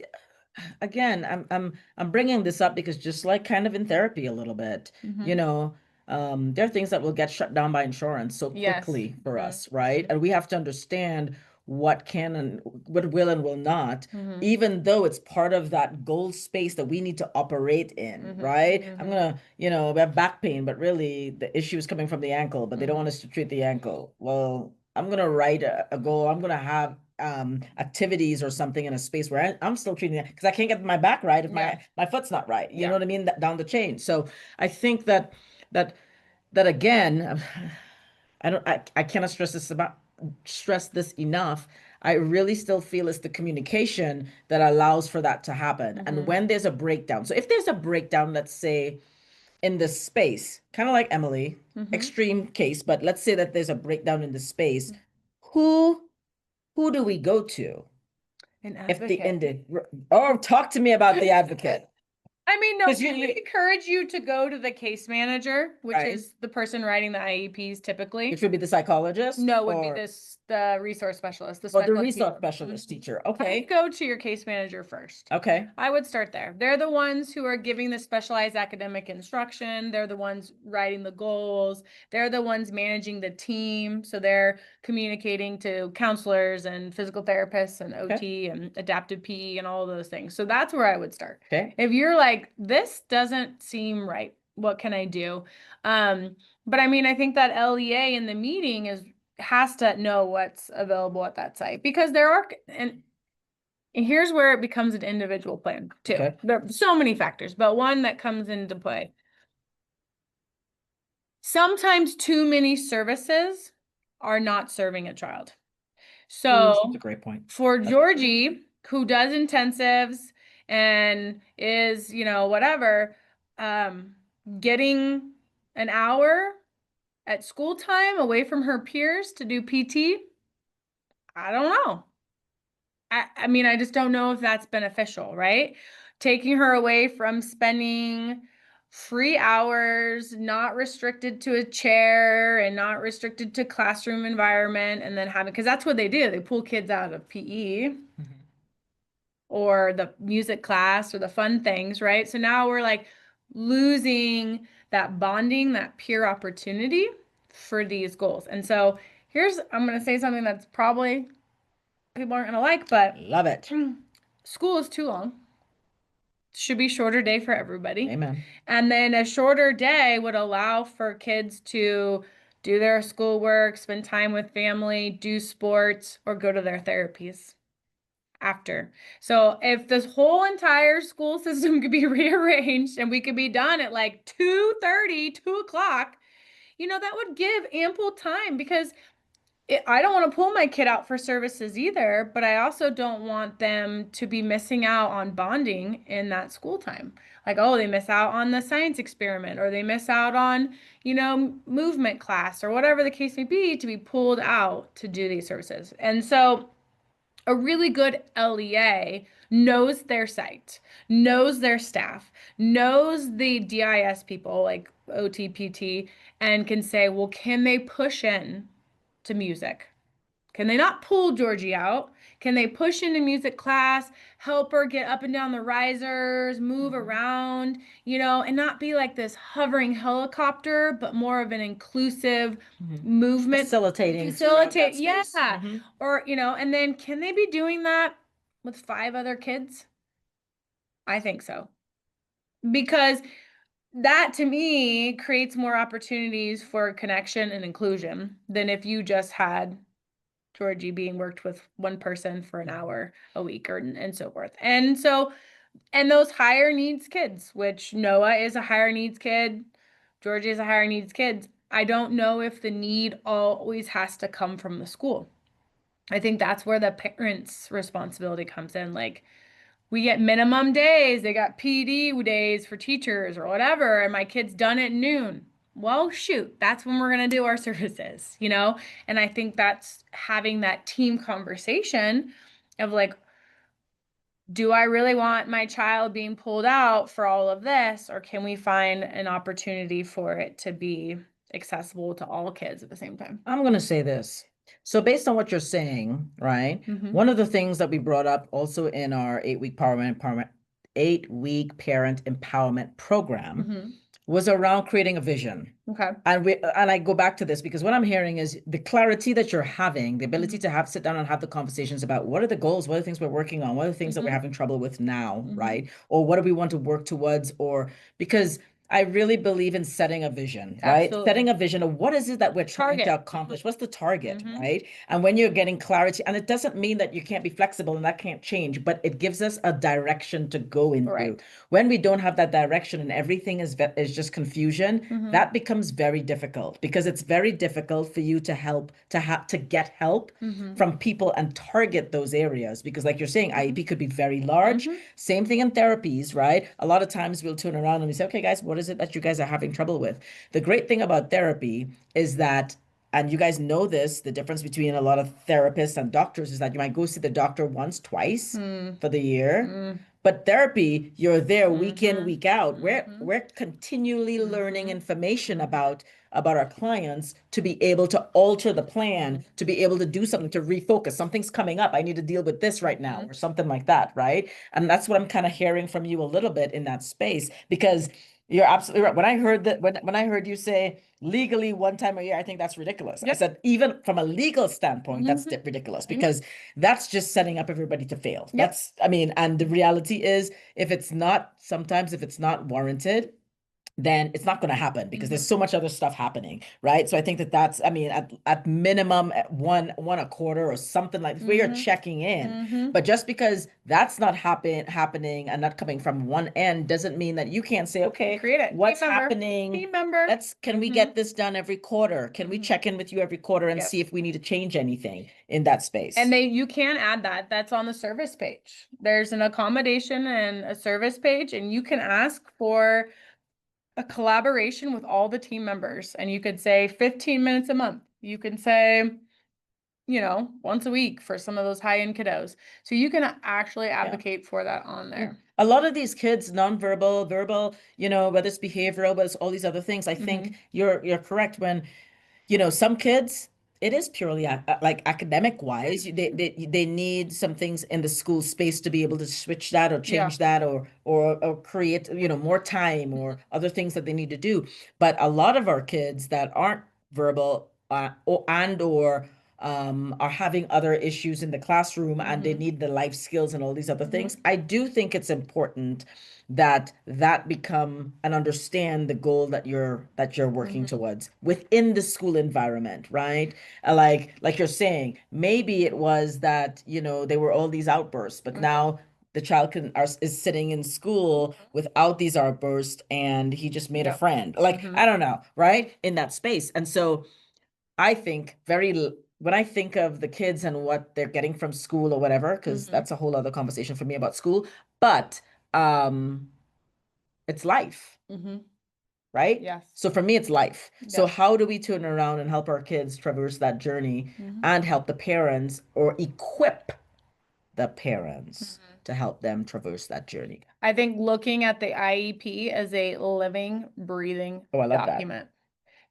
again, I'm bringing this up because, just like kind of in therapy a little bit, there are things that will get shut down by insurance so
Yes.
quickly for us, right? And we have to understand what can and what will and will not, even though it's part of that goal space that we need to operate in, right? I'm gonna, we have back pain, but really the issue is coming from the ankle, but they don't want us to treat the ankle. Well, I'm gonna write a goal. I'm gonna have activities or something in a space where I'm still treating it, because I can't get my back right if my foot's not right. You know what I mean? Down the chain. So I think that again, I cannot stress this enough. I really still feel it's the communication that allows for that to happen. And when there's a breakdown, so if there's a breakdown, let's say in this space, kind of like Emily, extreme case, but let's say that there's a breakdown in the space, who do we go to?
An
If the
advocate.
talk to me about the advocate.
I mean, no,
'Cause
we would encourage you to go to the case manager, which
Right.
is the person writing the IEPs typically.
Which would be the psychologist?
No, would
or,
be the resource specialist, the
or the
special ed
resource
teacher.
specialist teacher.
I
Okay.
would go to your case manager first.
Okay.
I would start there. They're the ones who are giving the specialized academic instruction. They're the ones writing the goals. They're the ones managing the team. So they're communicating to counselors and physical therapists and OT and adaptive PE and all of those things. So that's where I would start.
Okay.
If you're like, this doesn't seem right, what can I do? But I mean, I think that LEA in the meeting has to know what's available at that site, because there are, and here's where it becomes an individual plan too.
Okay.
There are so many factors, but one that comes into play. Sometimes too many services are not serving a child. So
That's a great point.
for Georgie, who does intensives and is, whatever, getting an hour at school time away from her peers to do PT, I don't know. I mean, I just don't know if that's beneficial, right? Taking her away from spending free hours, not restricted to a chair and not restricted to classroom environment, and then having, because that's what they do. They pull kids out of PE or the music class or the fun things, right? So now we're like losing that bonding, that peer opportunity for these goals. And so I'm going to say something that's probably people aren't gonna like, but
Love it.
School is too long. Should be shorter day for everybody.
Amen.
And then a shorter day would allow for kids to do their schoolwork, spend time with family, do sports, or go to their therapies after. So if this whole entire school system could be rearranged and we could be done at like 2:30, 2 o'clock, that would give ample time, because I don't want to pull my kid out for services either, but I also don't want them to be missing out on bonding in that school time. Like, oh, they miss out on the science experiment, or they miss out on, movement class, or whatever the case may be, to be pulled out to do these services. And so a really good LEA knows their site, knows their staff, knows the DIS people like OTPT, and can say, well, can they push in to music? Can they not pull Georgie out? Can they push into music class, help her get up and down the risers, move around, and not be like this hovering helicopter, but more of an inclusive movement.
Facilitating.
Facilitate,
throughout
yeah.
that space. Mhm.
Or, and then can they be doing that with 5 other kids? I think so. Because that, to me, creates more opportunities for connection and inclusion than if you just had Georgie being worked with one person for an hour a week, and so forth. And those higher needs kids, which Noah is a higher needs kid, Georgie is a higher needs kid. I don't know if the need always has to come from the school. I think that's where the parents' responsibility comes in. Like, we get minimum days. They got PD days for teachers or whatever, and my kid's done at noon. Well, shoot, that's when we're going to do our services, And I think that's having that team conversation of like, do I really want my child being pulled out for all of this, or can we find an opportunity for it to be accessible to all kids at the same time?
I'm going to say this. So based on what you're saying, right?
Mhm.
One of the things that we brought up also in our 8-week empowerment 8-week parent empowerment program
Mhm.
was around creating a vision.
Okay.
And I go back to this because what I'm hearing is the clarity that you're having, the ability
Mhm.
to sit down and have the conversations about what are the goals, what are the things we're working on, what are the things that we're
Mhm.
having trouble with now,
Mhm.
right? Or what do we want to work towards? Or because I really believe in setting a vision, right?
Absolutely.
Setting a vision of what is it that we're trying to
Target.
accomplish? What's the target,
Mhm.
right? And when you're getting clarity, and it doesn't mean that you can't be flexible and that can't change, but it gives us a direction to go into.
Right.
When we don't have that direction and everything is just confusion,
Mhm.
that becomes very difficult, because it's very difficult for you to get help
Mhm.
from people and target those areas, because like you're saying,
Mhm.
IEP could be very large.
Mhm.
Same thing in therapies, right? A lot of times we'll turn around and we say, okay, guys, what is it that you guys are having trouble with? The great thing about therapy is that, and you guys know this, the difference between a lot of therapists and doctors is that you might go see the doctor once, twice for the year. But therapy, you're there week in, week out. We're continually learning information about our clients to be able to alter the plan, to be able to do something, to refocus. Something's coming up. I need to deal with this right now, or something like that, right? And that's what I'm kind of hearing from you a little bit in that space, because you're absolutely right. When I heard that, when I heard you say legally one time a year, I think that's ridiculous. I said, even from a legal standpoint, that's ridiculous, because that's just setting up everybody to fail. That's, I mean, and the reality is, if it's not warranted, then it's not going to happen, because there's so much other stuff happening, right? So I think that's, I mean, at minimum, at one a quarter or something, like where you're checking in. But just because that's not happening and not coming from one end doesn't mean that you can't say, okay,
Create it.
what's
Team member.
happening?
Team member.
Can we get this done every quarter? Can we check in with you every quarter and see if we need to change anything in that space?
And you can add that. That's on the service page. There's an accommodation and a service page, and you can ask for a collaboration with all the team members. And you could say 15 minutes a month. You can say, once a week for some of those high-end kiddos. So you can actually advocate for that on there.
A lot of these kids, nonverbal, verbal, whether it's behavioral, but it's all these other things. I think you're correct when, some kids, it is purely like academic wise. They need some things in the school space to be able to switch that or change that, or create, more time, or other things that they need to do. But a lot of our kids that aren't verbal, or are having other issues in the classroom and they need the life skills and all these other things. I do think it's important that become and understand the goal that you're working towards within the school environment, right? Like you're saying, maybe it was that, there were all these outbursts, but now the child is sitting in school without these outbursts and he just made a friend. Like, I don't know, right? In that space. And so I think when I think of the kids and what they're getting from school or whatever, because that's a whole other conversation for me about school, but it's life, right?
Yes.
So for me, it's life. So
Yes.
how do we turn around and help our kids traverse that journey and help the parents or equip the parents to help them traverse that journey?
I think looking at the IEP as a living, breathing
Oh, I love that.
document,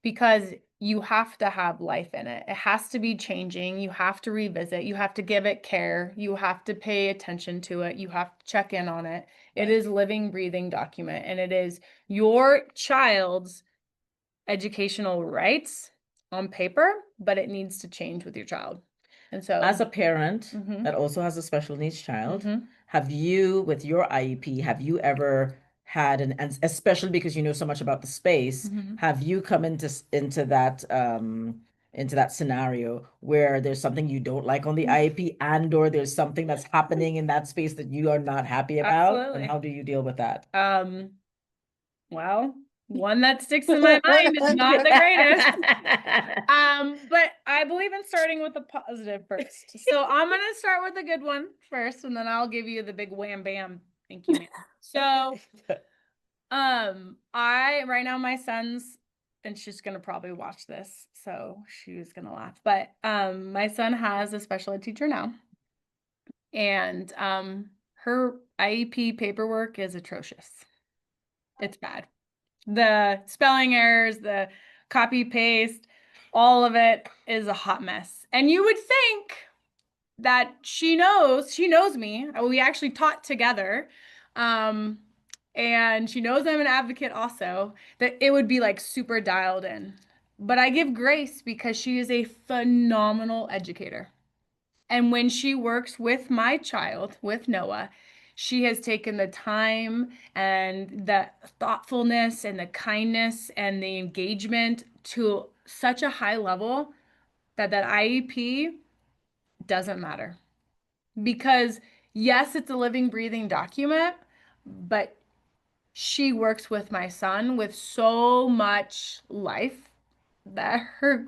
because you have to have life in it. It has to be changing. You have to revisit. You have to give it care. You have to pay attention to it. You have to check in on it. It is living, breathing document, and it is your child's educational rights on paper, but it needs to change with your child. And so,
As a parent that also has a special needs child, have you, with your IEP, have you ever had and especially because you know so much about the space, have you come into that scenario where there's something you don't like on the IEP and or there's something that's happening in that space that you are not happy about?
Absolutely.
And how do you deal with that?
Well, one that sticks in my mind is not the greatest. But I believe in starting with the positive first. So I'm gonna start with the good one first, and then I'll give you the big wham bam. Thank you, ma'am. So, right now my son's, and she's gonna probably watch this, so she's gonna laugh. But my son has a special ed teacher now, and her IEP paperwork is atrocious. It's bad. The spelling errors, the copy paste, all of it is a hot mess. And you would think that she knows me. We actually taught together. And she knows I'm an advocate also, that it would be like super dialed in. But I give grace because she is a phenomenal educator. And when she works with my child, with Noah, she has taken the time and the thoughtfulness and the kindness and the engagement to such a high level that IEP doesn't matter. Because yes, it's a living, breathing document, but she works with my son with so much life that her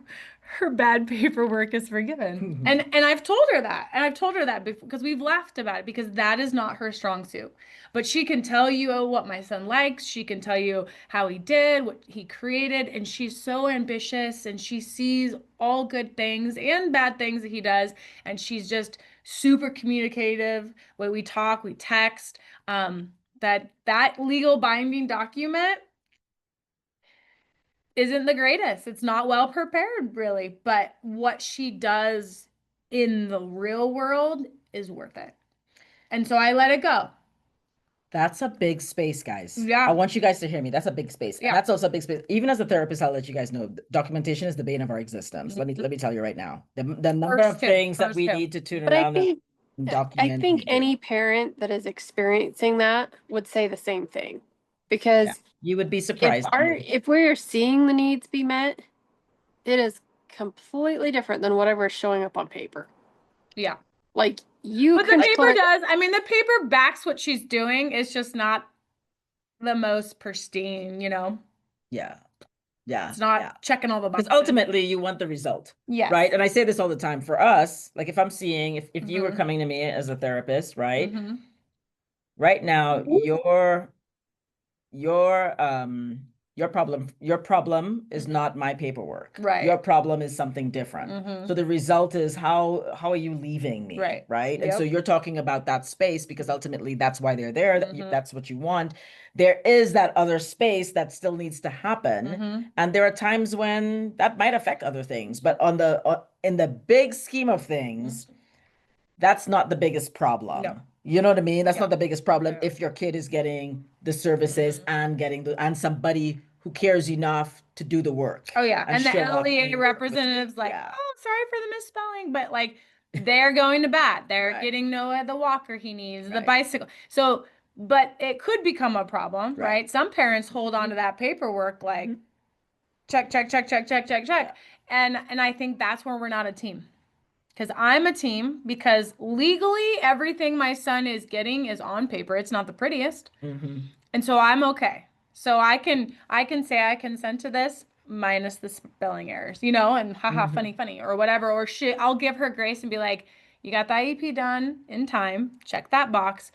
bad paperwork is forgiven. And I've told her that. And I've told her that because we've laughed about it, because that is not her strong suit. But she can tell you what my son likes. She can tell you how he did, what he created. And she's so ambitious and she sees all good things and bad things that he does. And she's just super communicative. When we talk, we text. That legal binding document isn't the greatest. It's not well prepared, really, but what she does in the real world is worth it. And so I let it go.
That's a big space, guys.
Yeah.
I want you guys to hear me. That's a big space.
Yeah.
And that's also a big space. Even as a therapist, I'll let you guys know documentation is the bane of our existence. Let me tell you right now. The number of things that we need to turn
But I
around
think
and
I
document.
think any parent that is experiencing that would say the same thing. Because
you would be surprised.
if we're seeing the needs be met, it is completely different than whatever is showing up on paper.
Yeah.
Like
But the paper does. I mean, the paper backs what she's doing. It's just not the most pristine,
Yeah. Yeah.
It's not checking all the boxes.
Because ultimately you want the result.
Yes.
Right. And I say this all the time for us, like if I'm seeing, if you were coming to me as a therapist, right? Right now, your problem is not my paperwork.
Right.
Your problem is something different. So the result is how are you leaving me?
Right.
Right. And so you're talking about that space because ultimately that's why they're there. That's what you want. There is that other space that still needs to happen. And there are times when that might affect other things, but in the big scheme of things, that's not the biggest problem.
No.
You know what I mean? That's not the biggest problem if your kid is getting the services and getting and somebody who cares enough to do the work.
Oh yeah. And the
show up
LEA
and-
representatives like,
Yeah.
oh, sorry for the misspelling, but like they're going to bat. They're
Right.
getting Noah the walker he needs, the
Right.
bicycle. So, but it could become a problem,
Right.
right? Some parents hold on to that paperwork like
Mhm.
check, check, check, check, check, check, check. And I think that's where we're not a team. Because I'm a team, because legally everything my son is getting is on paper. It's not the prettiest.
Mhm.
And so I'm okay. So I can say I consent to this minus the spelling errors, you know, and haha,
Mhm.
funny, or whatever. Or shit, I'll give her grace and be like, you got the IEP done in time, check that box,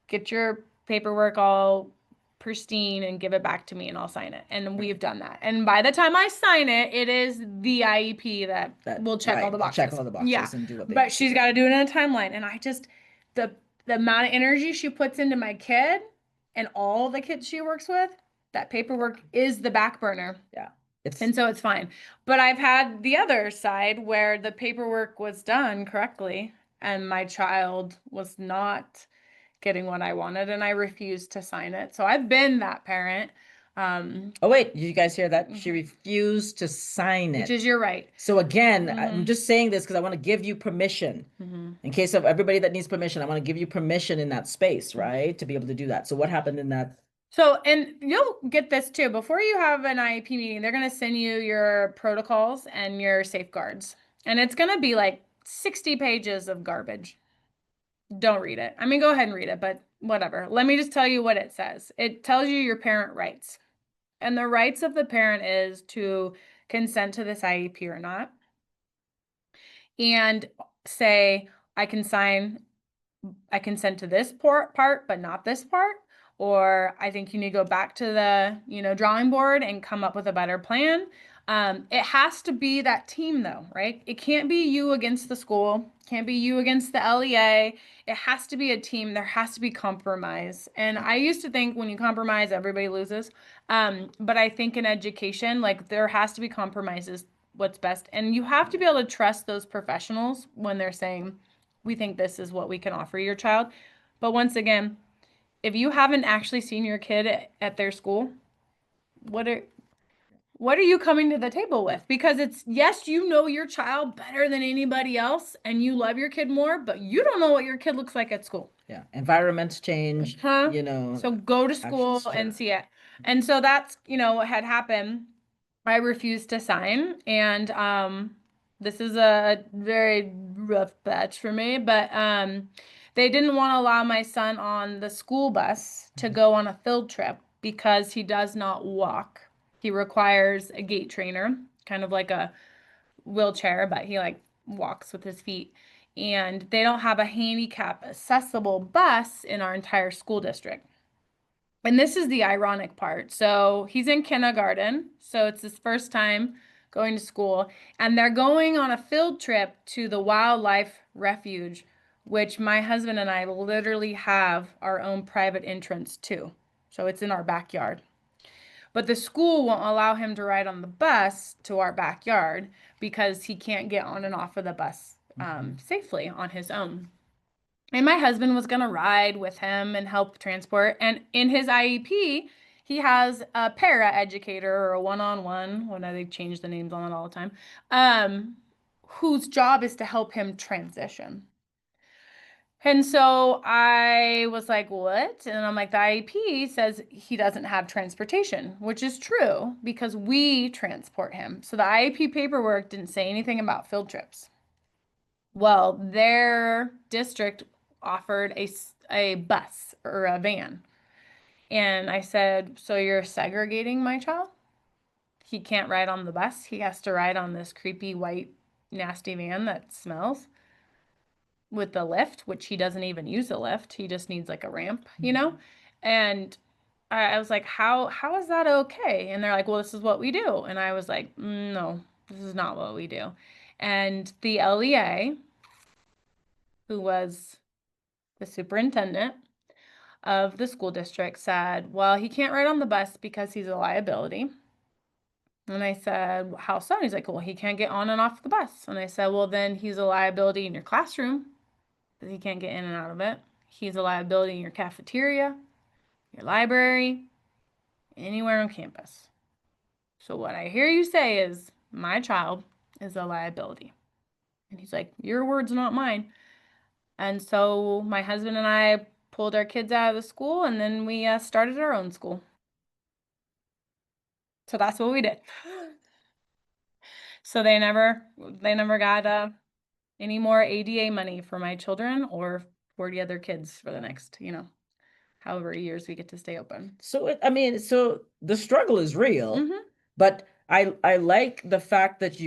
get your paperwork all pristine and give it back to me and I'll sign it. And we've done that. And by the time I sign it, it is the IEP that will check all the
they'll
boxes.
check all the boxes
Yeah.
and do what they
But
need to
she's
do.
got to do it in a timeline. And I just, the amount of energy she puts into my kid and all the kids she works with, that paperwork is the back burner.
Yeah. It's
And so it's fine. But I've had the other side where the paperwork was done correctly and my child was not getting what I wanted and I refused to sign it. So I've been that parent.
Oh wait, did you guys hear that? She refused to sign
Which
it.
is your right.
So again,
Mhm.
I'm just saying this because I want to give you permission.
Mhm.
In case of everybody that needs permission, I want to give you permission in that space, right? To be able to do that. So what happened in that?
So, and you'll get this too. Before you have an IEP meeting, they're going to send you your protocols and your safeguards. And it's going to be like 60 pages of garbage. Don't read it. I mean, go ahead and read it, but whatever. Let me just tell you what it says. It tells you your parent rights. And the rights of the parent is to consent to this IEP or not. And say, I consent to this part, but not this part. Or I think you need to go back to the, drawing board and come up with a better plan. It has to be that team though, right? It can't be you against the school. Can't be you against the LEA. It has to be a team. There has to be compromise. And I used to think when you compromise, everybody loses. But I think in education, like there has to be compromises what's best. And you have to be able to trust those professionals when they're saying, we think this is what we can offer your child. But once again, if you haven't actually seen your kid at their school, what are you coming to the table with? Because it's, yes, you know your child better than anybody else and you love your kid more, but you don't know what your kid looks like at school.
Yeah. Environments change,
Huh?
you know.
So go to school
Sure.
and see it. And so that's, what had happened. I refused to sign. And this is a very rough patch for me, but they didn't want to allow my son on the school bus to go on a field trip because he does not walk. He requires a gait trainer, kind of like a wheelchair, but he like walks with his feet. And they don't have a handicap accessible bus in our entire school district. And this is the ironic part. So he's in kindergarten, so it's his first time going to school, and they're going on a field trip to the wildlife refuge, which my husband and I literally have our own private entrance to. So it's in our backyard. But the school won't allow him to ride on the bus to our backyard because he can't get on and off of the bus safely on his own. And my husband was going to ride with him and help transport. And in his IEP, he has a para educator or a one-on-one, when they change the names on it all the time, whose job is to help him transition. And so I was like, what? And I'm like, the IEP says he doesn't have transportation, which is true because we transport him. So the IEP paperwork didn't say anything about field trips. Well, their district offered a bus or a van. And I said, so you're segregating my child? He can't ride on the bus. He has to ride on this creepy white nasty van that smells with the lift, which he doesn't even use a lift. He just needs like a ramp. And I was like, how is that okay? And they're like, well, this is what we do. And I was like, no, this is not what we do. And the LEA, who was the superintendent of the school district, said, well, he can't ride on the bus because he's a liability. And I said, how so? And he's like, well, he can't get on and off the bus. And I said, well, then he's a liability in your classroom because he can't get in and out of it. He's a liability in your cafeteria, your library, anywhere on campus. So what I hear you say is my child is a liability. And he's like, your words, not mine. And so my husband and I pulled our kids out of the school, and then we started our own school. So that's what we did. So they never got any more ADA money for my children or 40 other kids for the next, however years we get to stay open.
So so the struggle is real,
Mhm.
but I like the fact that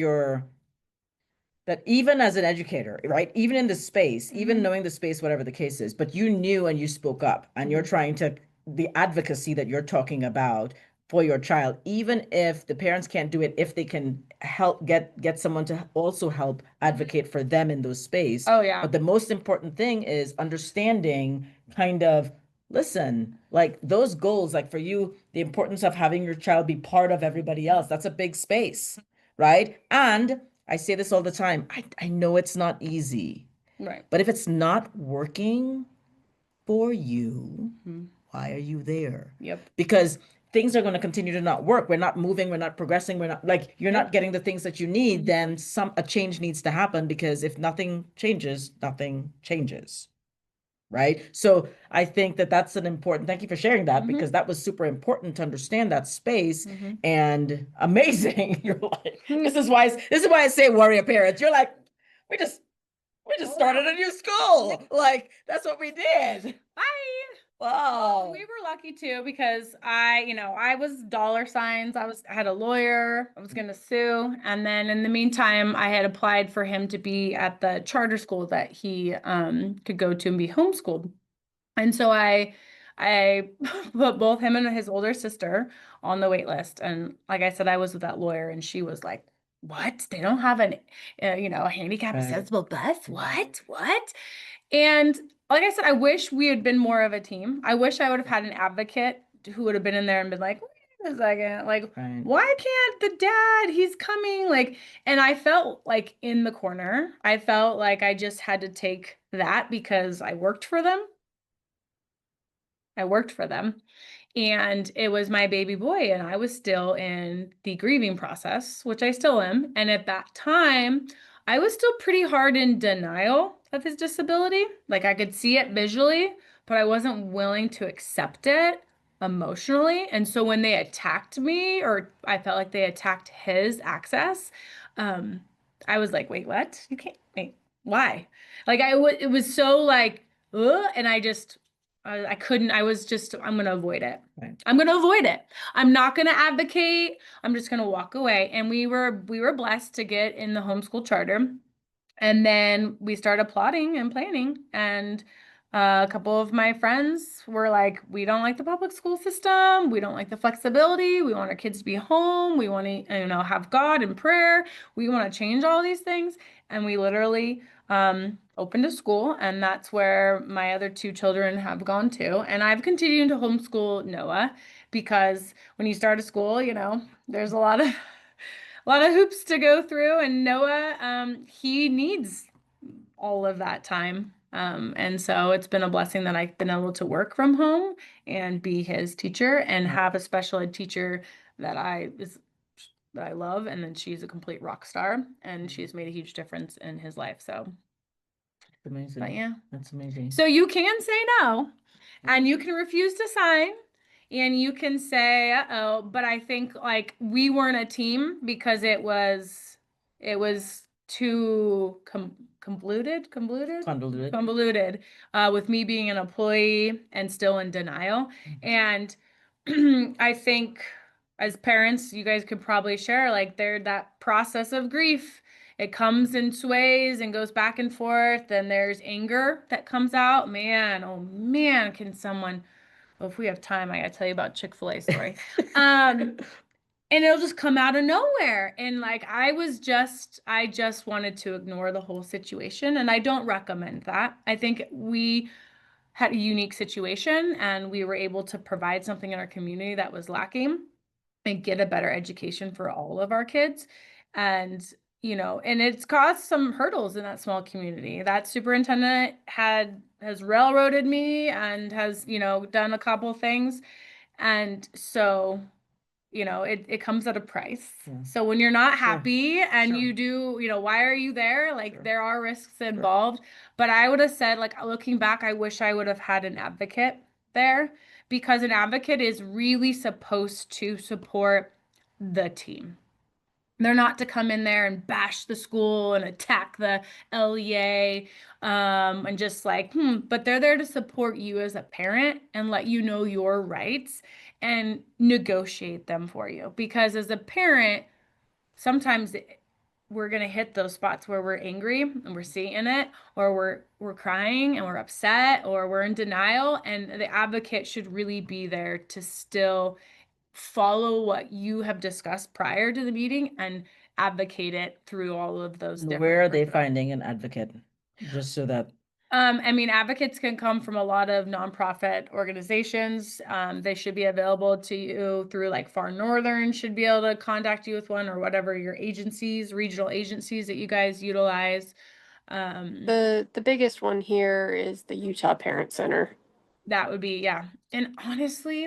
that even as an educator, right? Even in the space, even
Mhm.
knowing the space, whatever the case is, but you knew and you spoke up and you're trying to, the advocacy that you're talking about for your child, even if the parents can't do it, if they can help get someone to also help advocate for them in those space.
Oh, yeah.
But the most important thing is understanding kind of, listen, like those goals, like for you, the importance of having your child be part of everybody else, that's a big space, right? And I say this all the time. I know it's not easy,
Right.
but if it's not working for you,
Mhm.
why are you there?
Yep.
Because things are going to continue to not work. We're not moving, we're not progressing, we're not like you're
Yep.
not getting the things that you need, then a change needs to happen because if nothing changes, nothing changes. Right. So I think that that's an important, thank you for sharing that because that was super important to understand that space and amazing. You're like, this is why I say warrior parents. You're like, we just started a new school. Like that's what we did.
Bye.
Wow.
We were lucky too because I was dollar signs. I had a lawyer. I was gonna sue, and then in the meantime, I had applied for him to be at the charter school that he could go to and be homeschooled. And so I put both him and his older sister on the wait list. And like I said, I was with that lawyer, and she was like, "What? They don't have a handicap accessible bus? What?" And like I said, I wish we had been more of a team. I wish I would have had an advocate who would have been in there and been like, wait a second, like, why can't the dad? He's coming. Like, and I felt like in the corner. I felt like I just had to take that because I worked for them. I worked for them. And it was my baby boy, and I was still in the grieving process, which I still am. And at that time, I was still pretty hard in denial of his disability. Like I could see it visually, but I wasn't willing to accept it emotionally. And so when they attacked me, or I felt like they attacked his access, um, I was like, wait, what? You can't, wait, why? Like it was so like, ugh, and I couldn't, I'm going to avoid it.
Right.
I'm going to avoid it. I'm not going to advocate. I'm just going to walk away. And we were blessed to get in the homeschool charter. And then we started plotting and planning. And a couple of my friends were like, we don't like the public school system. We don't like the flexibility. We want our kids to be home. We want to, have God and prayer. We want to change all these things. And we literally opened a school, and that's where my other two children have gone to. And I've continued to homeschool Noah because when you start a school, there's a lot of hoops to go through, and Noah, he needs all of that time. And so it's been a blessing that I've been able to work from home and be his teacher and have a special ed teacher that I love. And then she's a complete rock star, and she's made a huge difference in his life. So
Amazing.
but yeah,
that's amazing.
So you can say no, and you can refuse to sign, and you can say, uh-oh, but I think like we weren't a team because it was too convoluted with me being an employee and still in denial. And I think as parents, you guys could probably share like that process of grief. It comes in sways and goes back and forth, and there's anger that comes out. Man, oh man, can someone, well, if we have time, I gotta tell you about Chick-fil-A story. And it'll just come out of nowhere. And like I just wanted to ignore the whole situation. And I don't recommend that. I think we had a unique situation, and we were able to provide something in our community that was lacking and get a better education for all of our kids. And and it's caused some hurdles in that small community. That superintendent has railroaded me and has done a couple things. And so you know, it comes at a price.
Yeah.
So when you're not
Sure.
happy and
Sure.
you do, you know, why are you there? Like
Sure.
there are risks involved. But I would have said, like, looking back, I wish I would have had an advocate there, because an advocate is really supposed to support the team. They're not to come in there and bash the school and attack the LEA, and just like, but they're there to support you as a parent and let you know your rights and negotiate them for you. Because as a parent, sometimes we're gonna hit those spots where we're angry and we're seeing it, or we're crying and we're upset, or we're in denial, and the advocate should really be there to still follow what you have discussed prior to the meeting and advocate it through all of those different.
Where are they
parts of it.
finding an advocate? Just so that.
I mean, advocates can come from a lot of nonprofit organizations. They should be available to you through, like, Far Northern should be able to contact you with one, or whatever your agencies, regional agencies that you guys utilize.
The biggest one here is the Utah Parent Center.
That would be, yeah. And honestly,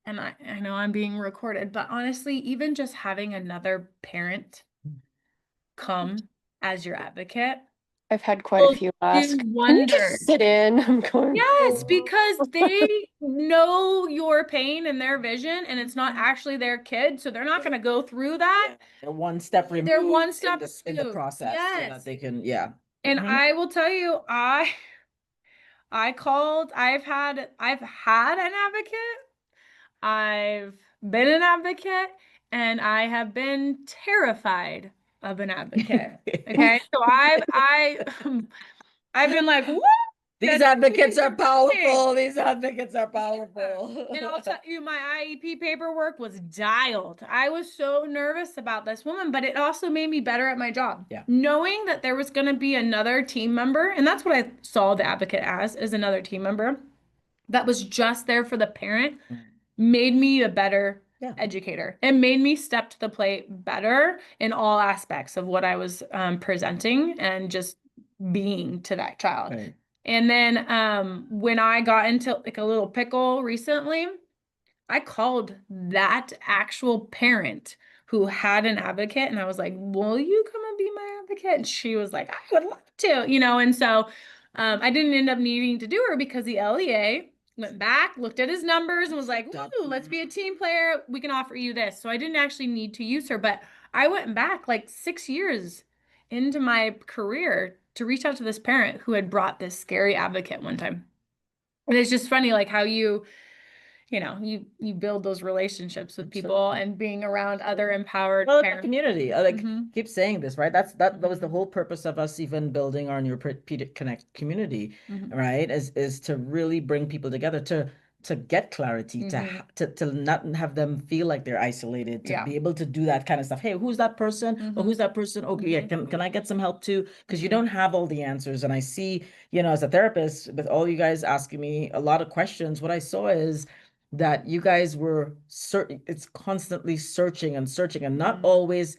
and I know I'm being recorded, but honestly, even just having another parent come as your advocate
I've had quite a
will
few
do
ask, "Can you
wonders.
just sit in?" I'm going,
Yes, because they know your pain and their vision, and it's not actually their kid, so they're not going to go through that.
They're one step removed.
They're one step
in the
removed.
process, so that
Yes.
they can, yeah.
And
Mhm.
I will tell you, I've had an advocate. I've been an advocate, and I have been terrified of an advocate. Okay, so I've been like, what?
These advocates are powerful. These advocates are powerful.
And I'll tell you, my IEP paperwork was dialed. I was so nervous about this woman, but it also made me better at my job.
Yeah.
Knowing that there was going to be another team member, and that's what I saw the advocate as another team member that was just there for the parent, made me a better educator. It made me step to the plate better in all aspects of what I was presenting and just being to that child.
Right.
And then when I got into like a little pickle recently, I called that actual parent who had an advocate, and I was like, will you come and be my advocate? And she was like, I would love to, you know. And so I didn't end up needing to do her, because the LEA went back, looked at his numbers, and was like, ooh, let's be a team player. We can offer you this. So I didn't actually need to use her, but I went back like 6 years into my career to reach out to this parent who had brought this scary advocate one time. And it's just funny, like how you know, you build those relationships with people and being around other empowered
Well, the
parents.
community. I like
Mhm.
keep saying this, right? That was the whole purpose of us even building our NeuroPedia Connect community,
Mhm.
right? Is to really bring people together to get clarity, to not have them feel like they're isolated, to be able to do that kind of stuff. Hey, who's that person? Oh, who's that person? Okay, yeah, can I get some help too? Because you don't have all the answers. And I see, you know, as a therapist, with all you guys asking me a lot of questions, what I saw is that you guys were it's constantly searching and not always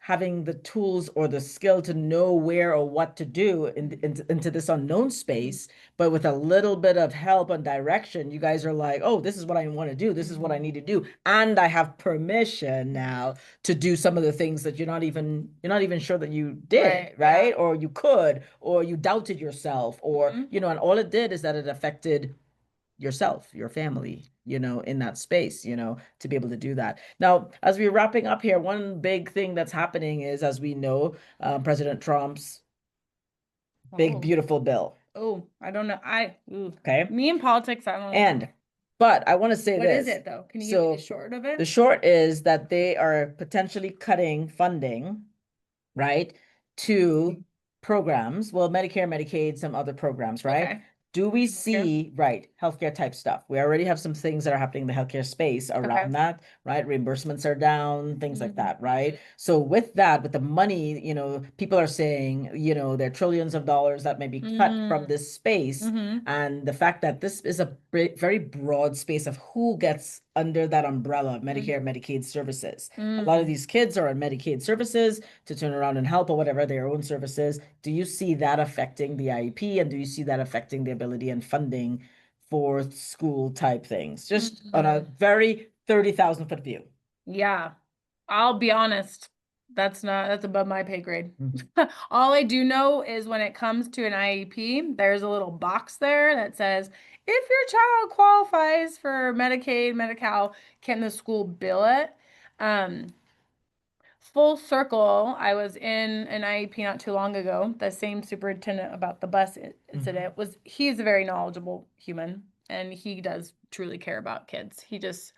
having the tools or the skill to know where or what to do into this unknown space. But with a little bit of help and direction, you guys are like, oh, this is what I want to do. This is what I need to do. And I have permission now to do some of the things that you're not even sure that you did, right? Or you could, or you doubted yourself, or, you know, and all it did is that it affected yourself, your family, you know, in that space, you know, to be able to do that. Now, as we're wrapping up here, one big thing that's happening is, as we know, President Trump's big, beautiful bill.
Oh, I don't know.
Okay.
Me in politics, I don't know.
But I want to say
What
this.
is it though? Can you give me the short of it?
The short is that they are potentially cutting funding, right, to programs, well, Medicare, Medicaid, some other programs, right?
Okay.
Do we see, right, healthcare type stuff? We already have some things that are happening in the healthcare space around that, right? Reimbursements are down, things like that, right? So with that, with the money, you know, people are saying, you know, there are trillions of dollars that may be cut from this space. And the fact that this is a very broad space of who gets under that umbrella of Medicare, Medicaid services. A lot of these kids are on Medicaid services to turn around and help or whatever, their own services. Do you see that affecting the IEP, and do you see that affecting the ability and funding for school type things? Just on a very 30,000 foot view.
Yeah, I'll be honest. That's above my pay grade.
Mhm.
All I do know is when it comes to an IEP, there's a little box there that says, if your child qualifies for Medicaid, Medi-Cal, can the school bill it? Full circle, I was in an IEP not too long ago. The same superintendent about the bus incident he's a very knowledgeable human, and he does truly care about kids. He just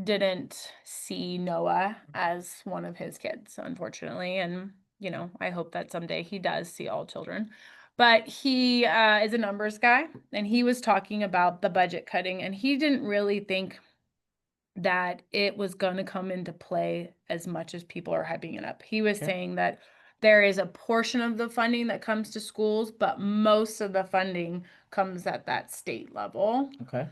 didn't see Noah as one of his kids, unfortunately. And, I hope that someday he does see all children. But he is a numbers guy, and he was talking about the budget cutting, and he didn't really think that it was going to come into play as much as people are hyping it up. He was saying that there is a portion of the funding that comes to schools, but most of the funding comes at that state level.
Okay.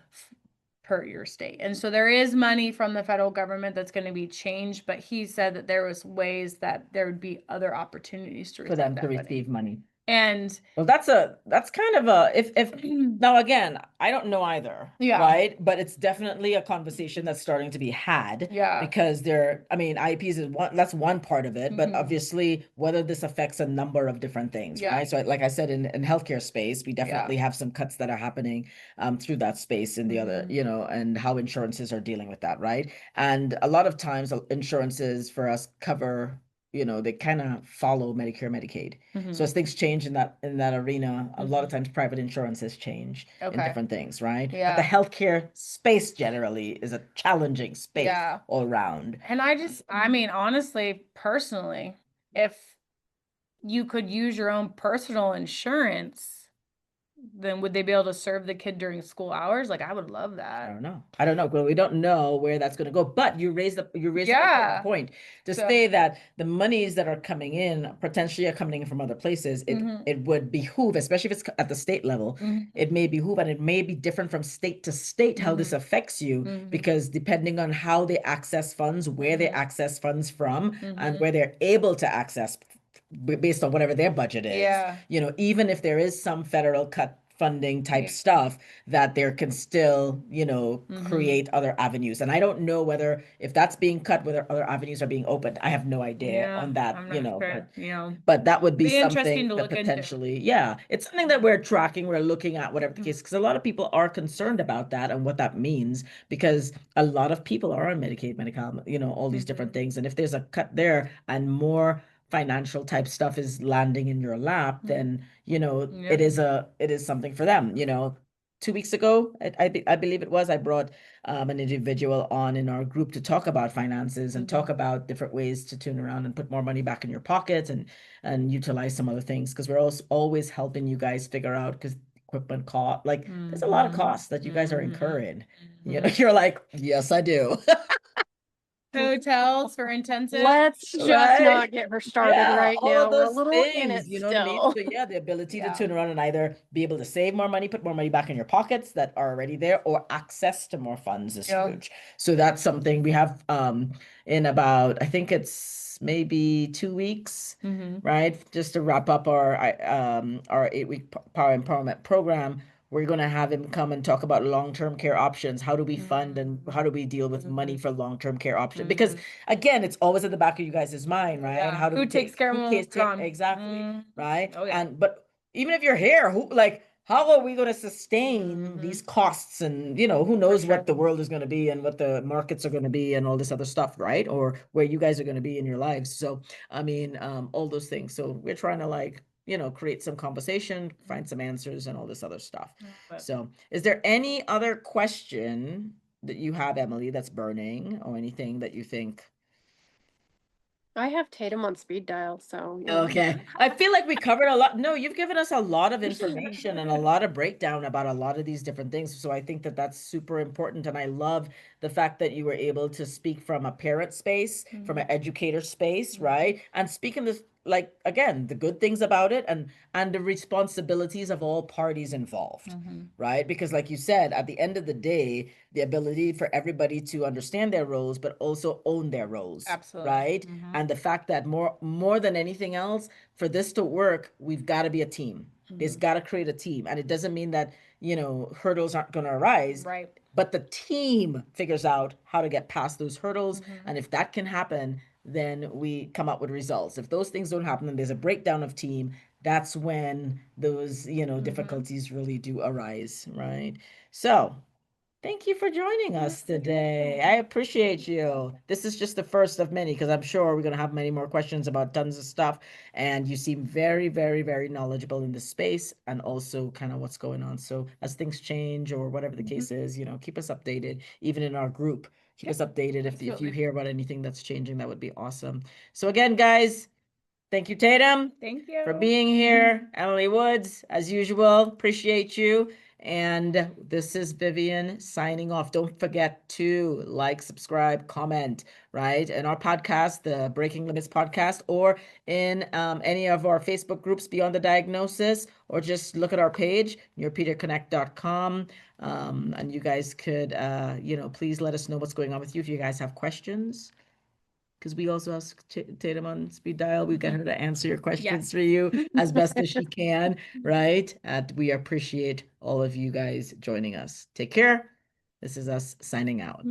Per your state. And so there is money from the federal government that's going to be changed, but he said that there was ways that there would be other opportunities to
For them to receive money.
And
well, that's kind of a, if now again, I don't know either.
Yeah.
Right. But it's definitely a conversation that's starting to be had.
Yeah.
Because IEPs is that's one part of it, but obviously whether this affects a number of different things.
Yeah.
Right. So like I said, in healthcare space, we definitely have some cuts that are happening through that space in the other, and how insurances are dealing with that. Right. And a lot of times insurances for us cover, they kind of follow Medicare, Medicaid. So as things change in that arena, a lot of times private insurances change in different things, right?
Yeah.
But the healthcare space generally is a challenging space
Yeah.
all around.
And honestly, personally, if you could use your own personal insurance, then would they be able to serve the kid during school hours? Like, I would love that.
I don't know. Well, we don't know where that's going to go, but you raised an important point to say that the monies that are coming in potentially are coming in from other places. It would behoove, especially if it's at the state level, it may behoove, and it may be different from state to state how this affects you, because depending on how they access funds, where they access funds from, and where they're able to access based on whatever their budget is, even if there is some federal cut funding type stuff, that there can still, create other avenues. And I don't know whether, if that's being cut, whether other avenues are being opened. I have no idea on that,
I'm not sure,
but that would be
interesting
something
to
that
look into.
potentially, it's something that we're tracking, we're looking at, whatever the case, because a lot of people are concerned about that and what that means, because a lot of people are on Medicaid, Medi-Cal, all these different things. And if there's a cut there and more financial type stuff is landing in your lap, then it is something for them. 2 weeks ago, I believe it was, I brought an individual on in our group to talk about finances and talk about different ways to turn around and put more money back in your pockets and utilize some other things, because we're also always helping you guys figure out, because equipment cost, like there's a lot of costs that you guys are incurring. You're like, yes, I do.
Hotels for intensive.
Let's just not get her started right
all
now.
of
We're a
those
little in it
things, you know what I mean?
still.
So the ability to turn around and either be able to save more money, put more money back in your pockets that are already there, or access to more funds is huge. So that's something we have in about, I think it's maybe 2 weeks, right? Just to wrap up our 8-week power empowerment program. We're going to have him come and talk about long-term care options. How do we fund and how do we deal with money for long-term care options? Because again, it's always at the back of you guys' mind, right?
Yeah.
How do
who takes care of them?
Exactly, right?
Oh, yeah.
But even if you're here, how are we going to sustain these costs? And who knows what the world is going to be and what the markets are going to be and all this other stuff, right? Or where you guys are going to be in your lives. So all those things. So we're trying to create some conversation, find some answers, and all this other stuff. So is there any other question that you have, Emily, that's burning, or anything that you think?
I have Tatum on speed dial, so.
Okay. I feel like we covered a lot. No, you've given us a lot of information and a lot of breakdown about a lot of these different things. So I think that that's super important. And I love the fact that you were able to speak from a parent space, from an educator space, right? And speak in this like, again, the good things about it and the responsibilities of all parties involved, right? Because like you said, at the end of the day, the ability for everybody to understand their roles, but also own their roles.
Absolutely.
Right? And the fact that more than anything else, for this to work, we've got to be a team. There's got to create a team. And it doesn't mean that, you know, hurdles aren't going to arise.
Right.
But the team figures out how to get past those hurdles. And if that can happen, then we come up with results. If those things don't happen and there's a breakdown of team, that's when those, you know, difficulties really do arise, right? So thank you for joining us today. I appreciate you. This is just the first of many, because I'm sure we're going to have many more questions about tons of stuff. And you seem very, very, very knowledgeable in this space and also kind of what's going on. So as things change or whatever the case is, you know, keep us updated, even in our group. Keep us updated if you hear about anything that's changing. That would be awesome. So again, guys, thank you, Tatum.
Thank you
For being here. Emily Woods, as usual, appreciate you. And this is Vivian signing off. Don't forget to like, subscribe, comment, right? In our podcast, the Breaking Limits podcast, or in any of our Facebook groups Beyond the Diagnosis, or just look at our page, NeuroPediaConnect.com. And you guys could, you know, please let us know what's going on with you if you guys have questions. Because we also ask Tatum on speed dial. We get her to answer your questions for you as best as she can, right? And we appreciate all of you guys joining us. Take care. This is us signing out.